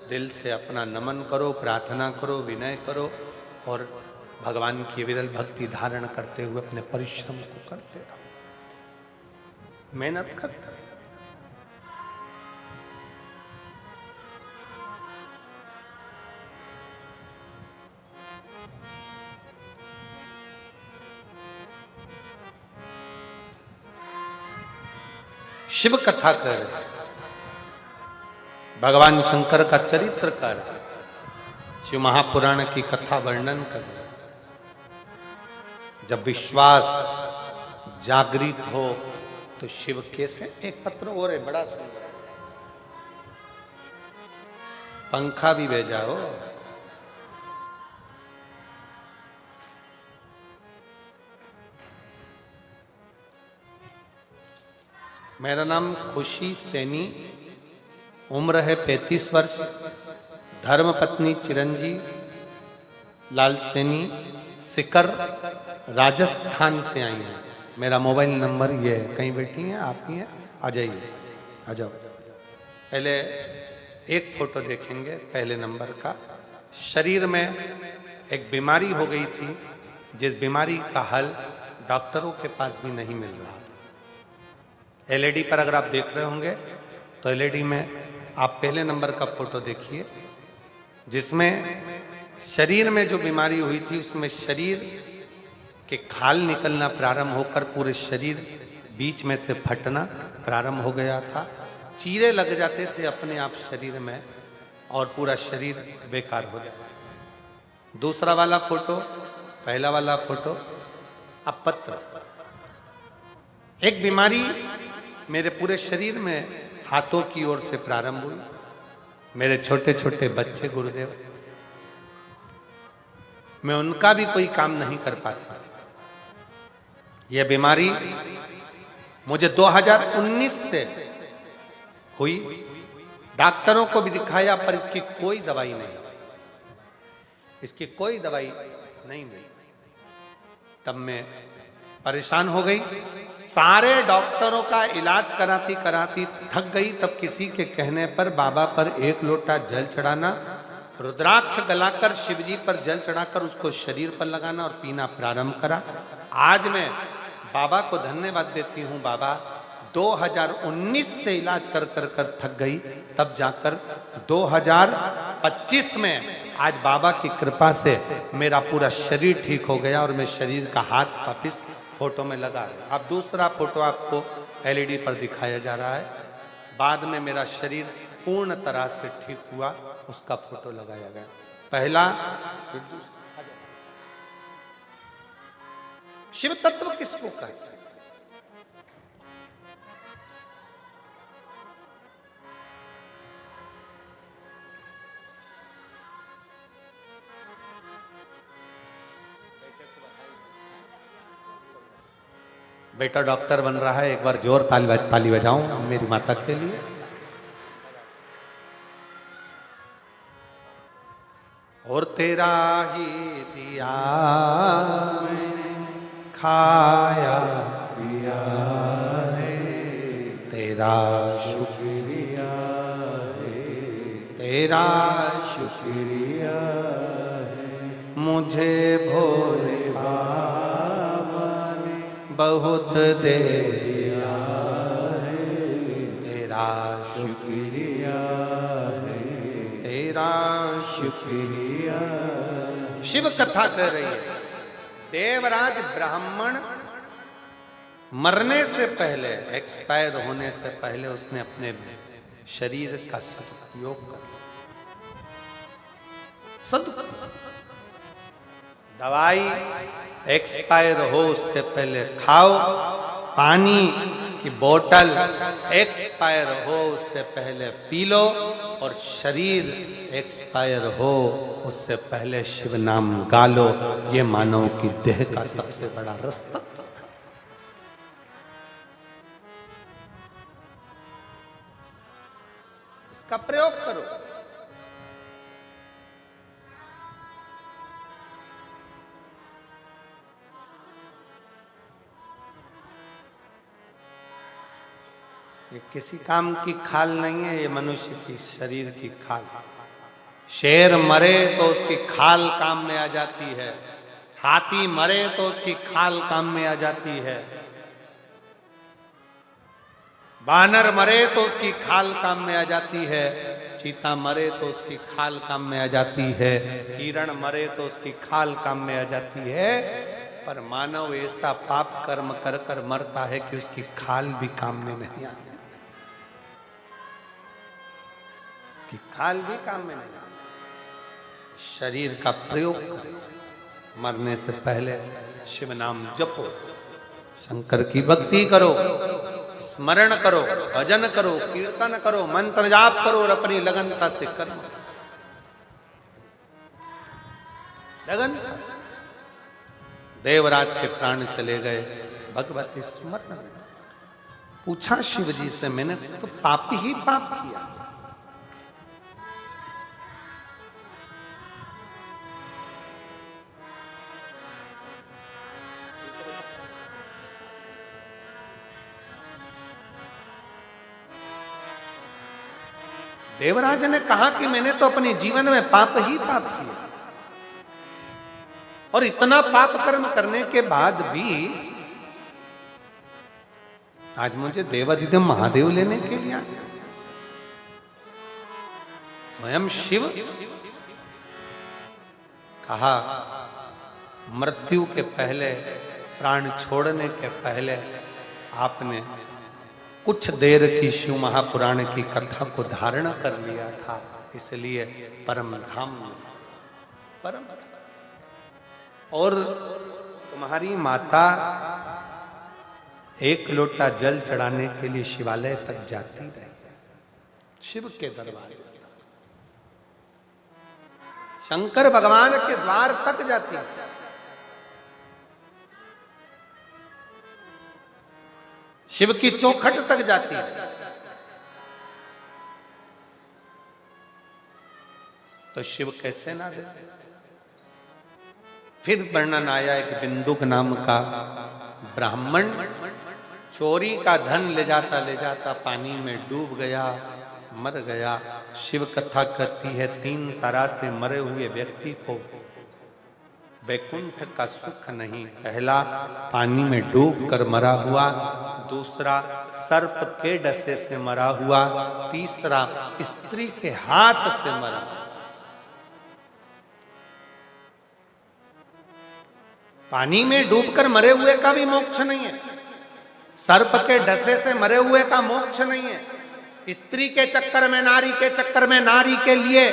दिल से अपना नमन करो, प्रार्थना करो, विनय करो और भगवान की विरल भक्ति धारण करते हुए अपने परिश्रम को करते रहो, मेहनत करते रहो। शिव कथा कर रहे, भगवान शंकर का चरित्र कर रहे, शिव महापुराण की कथा वर्णन कर रहे। जब विश्वास जागृत हो तो शिव कैसे। एक पत्र और है बड़ा सुंदर, पंखा भी भेजा हो। मेरा नाम खुशी सैनी, उम्र है 35 वर्ष, धर्मपत्नी चिरंजी लाल सैनी, सिकर राजस्थान से आई हैं। मेरा मोबाइल नंबर ये है। कहीं बैठी हैं आप ही हैं? आ जाइए, आ जाओ। पहले एक फोटो देखेंगे पहले नंबर का। शरीर में एक बीमारी हो गई थी, जिस बीमारी का हल डॉक्टरों के पास भी नहीं मिल रहा था। एलईडी पर अगर आप देख रहे होंगे तो एलईडी में आप पहले नंबर का फोटो देखिए, जिसमें शरीर में जो बीमारी हुई थी उसमें शरीर के खाल निकलना प्रारंभ होकर पूरे शरीर बीच में से फटना प्रारंभ हो गया था। चीरे लग जाते थे अपने आप शरीर में और पूरा शरीर बेकार हो जाता। दूसरा वाला फोटो, पहला वाला फोटो, अपत्र। एक बीमारी मेरे पूरे शरीर में हाथों की ओर से प्रारंभ हुई। मेरे छोटे छोटे बच्चे गुरुदेव, मैं उनका भी कोई काम नहीं कर पाता। यह बीमारी मुझे 2019 से हुई। डॉक्टरों को भी दिखाया पर इसकी कोई दवाई नहीं, इसकी कोई दवाई नहीं मिली। तब मैं परेशान हो गई। सारे डॉक्टरों का इलाज कराती कराती थक गई। तब किसी के कहने पर बाबा पर एक लोटा जल चढ़ाना, रुद्राक्ष गलाकर शिवजी पर जल चढ़ाकर उसको शरीर पर लगाना और पीना प्रारंभ करा। आज मैं बाबा को धन्यवाद देती हूँ। बाबा 2019 से इलाज कर कर कर थक गई, तब जाकर 2025 में आज बाबा की कृपा से मेरा पूरा शरीर ठीक हो गया और मैं शरीर का हाथ वापिस फोटो में लगा। अब दूसरा फोटो आपको एलईडी पर दिखाया जा रहा है। बाद में मेरा शरीर पूर्ण तरह से ठीक हुआ, उसका फोटो लगाया गया। पहला, फिर दूसरा। शिव तत्व किसको कहते हैं? बेटा डॉक्टर बन रहा है, एक बार जोर ताली बजाऊं मेरी माता के लिए। और तेरा ही दिया मैंने खाया पिया है, तेरा शुक्रिया है, तेरा शुक्रिया है। मुझे भोले बाबा ने बहुत दे दिया है, तेरा शुक्रिया है, तेरा शुक्रिया। शिव कथा कर रही है। देवराज ब्राह्मण मरने से पहले, एक्सपायर होने से पहले उसने अपने शरीर का सदुपयोग कर। दवाई एक्सपायर हो उससे पहले खाओ, पानी की बोतल एक्सपायर हो उससे पहले पी लो, और शरीर एक्सपायर हो उससे पहले शिव नाम गा लो। ये मानव की देह का सबसे बड़ा रास्ता। इसका प्रयोग करो। ये किसी काम की खाल नहीं है, ये मनुष्य की शरीर की खाल। शेर मरे तो उसकी खाल काम में आ जाती है, हाथी मरे तो उसकी खाल काम में आ जाती है, बानर मरे तो उसकी खाल काम में आ जाती है, चीता मरे तो उसकी खाल काम में आ जाती है, हिरण मरे तो उसकी खाल काम में आ जाती है। पर मानव ऐसा पाप कर्म कर कर मरता है कि उसकी खाल भी काम में नहीं आती, कि खाल भी काम में नहीं। शरीर का प्रयोग करो, मरने से पहले शिव नाम जपो, शंकर की भक्ति करो, स्मरण करो, भजन करो, कीर्तन करो, मंत्र जाप करो और अपनी लगनता से कर्म, लगनता से। देवराज के प्राण चले गए, भगवती स्मरण। पूछा शिव जी से, मैंने तो पाप ही पाप किया। देवराज ने कहा कि मैंने तो अपने जीवन में पाप ही पाप किया, और इतना पाप कर्म करने के बाद भी आज मुझे देवादिदेव महादेव लेने के लिए आए। स्वयं शिव कहा, मृत्यु के पहले, प्राण छोड़ने के पहले आपने कुछ देर की शिव महापुराण की कथा को धारण कर लिया था, इसलिए परम धाम में परम। और तुम्हारी माता एक लोटा जल चढ़ाने के लिए शिवालय तक जाती रही, शिव के दरबार, शंकर भगवान के द्वार तक जाती, शिव की चौखट तक जाती है। तो शिव कैसे ना दे। फिर वर्णन आया, एक बिंदुक नाम का ब्राह्मण चोरी का धन ले जाता पानी में डूब गया, मर गया। शिव कथा कहती है, 3 तरह से मरे हुए व्यक्ति को वैकुंठ का सुख नहीं। पहला, पानी में डूब कर मरा हुआ। दूसरा, सर्प के डसे से मरा हुआ। तीसरा, स्त्री के हाथ से मरा। पानी में डूबकर मरे हुए का भी मोक्ष नहीं है, सर्प के डसे से मरे हुए का मोक्ष नहीं है, स्त्री के चक्कर में, नारी के चक्कर में, नारी के लिए,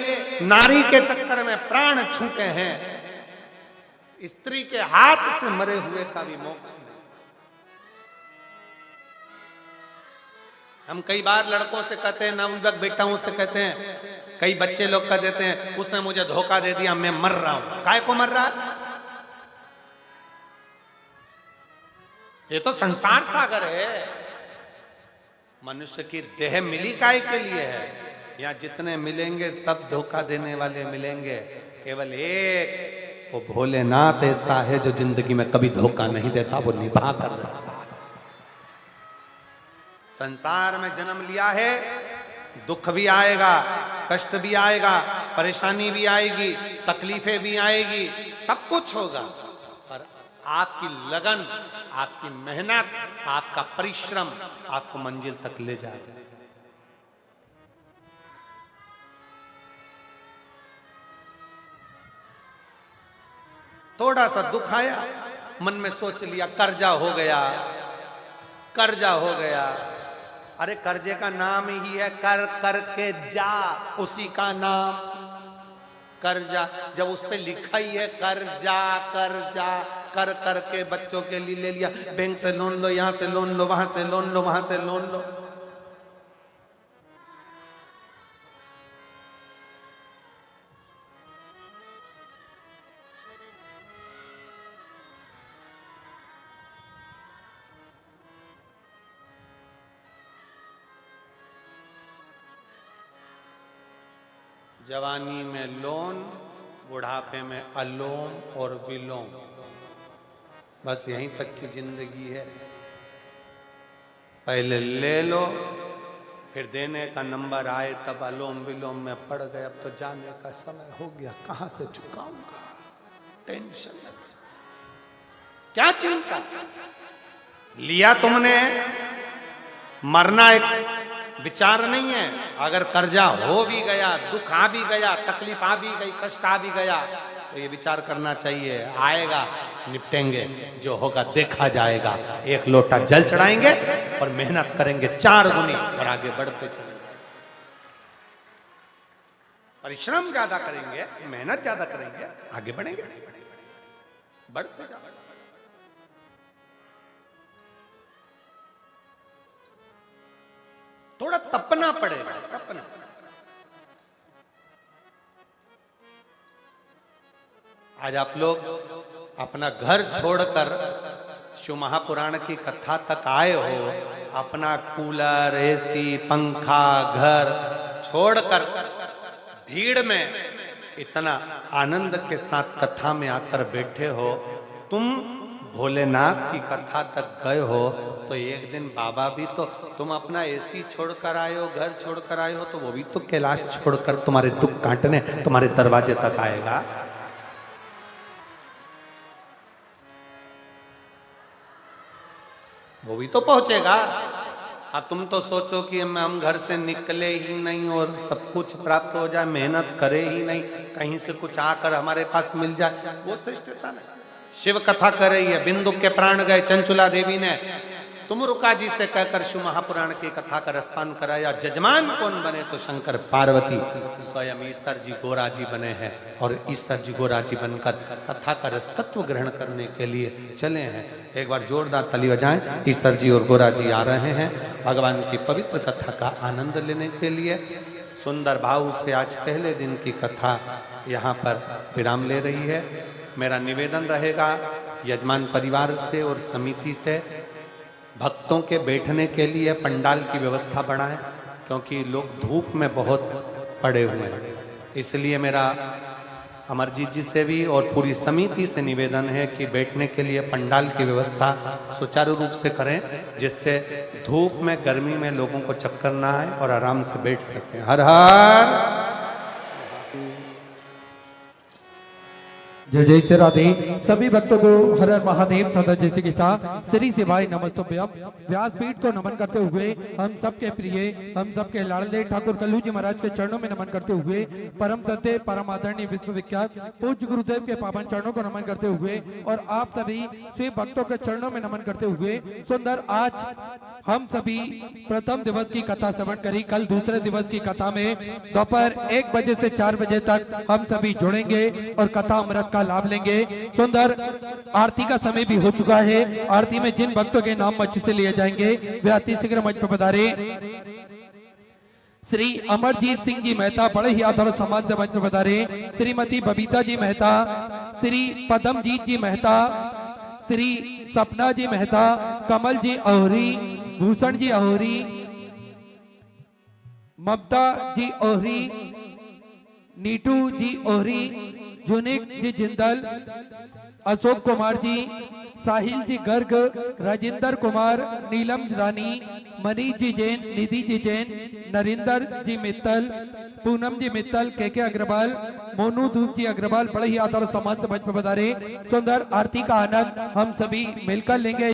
नारी के चक्कर में प्राण छूटे हैं, स्त्री के हाथ से मरे हुए का भी मोक्ष नहीं। हम कई बार लड़कों से कहते हैं, नवयुवक बेटाओं से कहते हैं, कई बच्चे लोग कह देते हैं, उसने मुझे धोखा दे दिया, मैं मर रहा हूं। काय को मर रहा है? ये तो संसार सागर है। मनुष्य की देह मिली काय के लिए है? यहाँ जितने मिलेंगे सब धोखा देने वाले मिलेंगे। केवल एक वो भोलेनाथ ऐसा है जो जिंदगी में कभी धोखा नहीं देता, वो निभा कर रहता है। संसार में जन्म लिया है, दुख भी आएगा, कष्ट भी आएगा, परेशानी भी आएगी, तकलीफें भी आएगी, सब कुछ होगा, पर आपकी लगन, आपकी मेहनत, आपका परिश्रम आपको मंजिल तक ले जाएगा। थोड़ा सा दुख आया, मन में सोच लिया कर्जा हो गया, कर्जा हो गया। अरे कर्जे का नाम ही है कर करके जा, उसी का नाम कर्जा। जब उस पे लिखा ही है कर्जा कर्जा, कर करके बच्चों के लिए ले लिया, बैंक से लोन लो, यहां से लोन लो, वहां से लोन लो, वहां से लोन लो। जवानी में लोन, बुढ़ापे में अलोम और विलोम, बस यहीं तक की जिंदगी है। पहले ले लो, फिर देने का नंबर आए तब अलोम विलोम में पड़ गए। अब तो जाने का समय हो गया, कहां से चुकाऊंगा? टेंशन, क्या चिंता? लिया तुमने, मरना एक विचार नहीं है। अगर कर्जा हो भी गया, दुख आ भी गया, तकलीफ आ भी गई, कष्ट आ भी गया, तो ये विचार करना चाहिए, आएगा, निपटेंगे, जो होगा देखा जाएगा। एक लोटा जल चढ़ाएंगे और मेहनत करेंगे 4 गुनी और आगे बढ़ते चलेंगे। परिश्रम ज्यादा करेंगे, मेहनत ज्यादा करेंगे, आगे बढ़ेंगे, बढ़ते जाएंगे। थोड़ा तपना पड़ेगा, तपना। आज आप लोग अपना घर छोड़कर शिव महापुराण की कथा तक आए हो, अपना कूलर, एसी, पंखा, घर छोड़कर भीड़ में इतना आनंद के साथ कथा में आकर बैठे हो। तुम भोलेनाथ की कथा तक गए हो तो एक दिन बाबा भी तो, तुम अपना एसी छोड़कर आए हो, घर छोड़कर आए हो, तो वो भी तो कैलाश छोड़कर तुम्हारे दुख काटने तुम्हारे दरवाजे तक आएगा। वो भी तो पहुंचेगा। अब तुम तो सोचो कि हम घर से निकले ही नहीं और सब कुछ प्राप्त हो जाए, मेहनत करे ही नहीं, कहीं से कुछ आकर हमारे पास मिल जाए, वो श्रेष्ठता नहीं। शिव कथा कर रही है, बिंदु के प्राण गए चंचुला देवी ने तुम रुका जी से कहकर शिव महापुराण की कथा का रसपान कराया। जजमान कौन बने तो शंकर पार्वती स्वयं ईश्वर जी गोरा जी बने हैं और ईश्वर जी गोरा जी बनकर कथा का रस तत्व ग्रहण करने के लिए चले हैं। एक बार जोरदार ताली बजाएं। ईश्वर जी और गोरा जी आ रहे हैं भगवान की पवित्र कथा का आनंद लेने के लिए। सुंदर भाव से आज पहले दिन की कथा यहाँ पर विराम ले रही है। मेरा निवेदन रहेगा यजमान परिवार से और समिति से, भक्तों के बैठने के लिए पंडाल की व्यवस्था बढ़ाएं, क्योंकि लोग धूप में बहुत पड़े हुए हैं। इसलिए मेरा अमरजीत जी से भी और पूरी समिति से निवेदन है कि बैठने के लिए पंडाल की व्यवस्था सुचारू रूप से करें, जिससे धूप में गर्मी में लोगों को चक्कर ना आए और आराम से बैठ सकें। हर हर जय जय श्री राधे। सभी भक्तों को हर हर महादेव सदा जय श्री कृष्णा श्री शिवाय नमस्तुभ्यम। व्यासपीठ को नमन करते हुए हम सबके प्रिय, हम सबके लाडले ठाकुर कल्लू जी महाराज के चरणों में नमन करते हुए, परम सत्य परम आदरणीय विश्वविख्यात पूज्य गुरुदेव के पावन चरणों को नमन करते हुए और आप सभी शिव भक्तों के चरणों में नमन करते हुए, सुंदर आज हम सभी प्रथम दिवस की कथा श्रवण करी। कल दूसरे दिवस की कथा में दोपहर 1 बजे से 4 बजे तक हम सभी जुड़ेंगे और कथा अमृत लाभ लेंगे। सुंदर आरती का समय भी हो चुका है। आरती में जिन भक्तों के नाम मंच से लिए जाएंगे वे अति शीघ्र मंच पर पधारे। श्री अमरजीत सिंह जी मेहता बड़े ही आदर समाज से मंच पर पधारे। श्रीमती बबीता जी मेहता, श्री पदमजीत जी मेहता, श्री सपना जी मेहता, कमल जी अहोरी, भूषण जी अहोरी, ममता जी ओहरी, नीटू जी ओहरी, जुनिक जी जिंदल, अशोक कुमार जी, साहिल जी गर्ग, राजेंद्र कुमार, नीलम रानी, मनीष जी जैन, निधि जी जैन, नरेंद्र जी मित्तल, पूनम जी मित्तल, के अग्रवाल, मोनू धूप जी अग्रवाल बड़े ही आदर समाज से मंच पर पधारे। सुंदर आरती का आनंद हम सभी मिलकर लेंगे।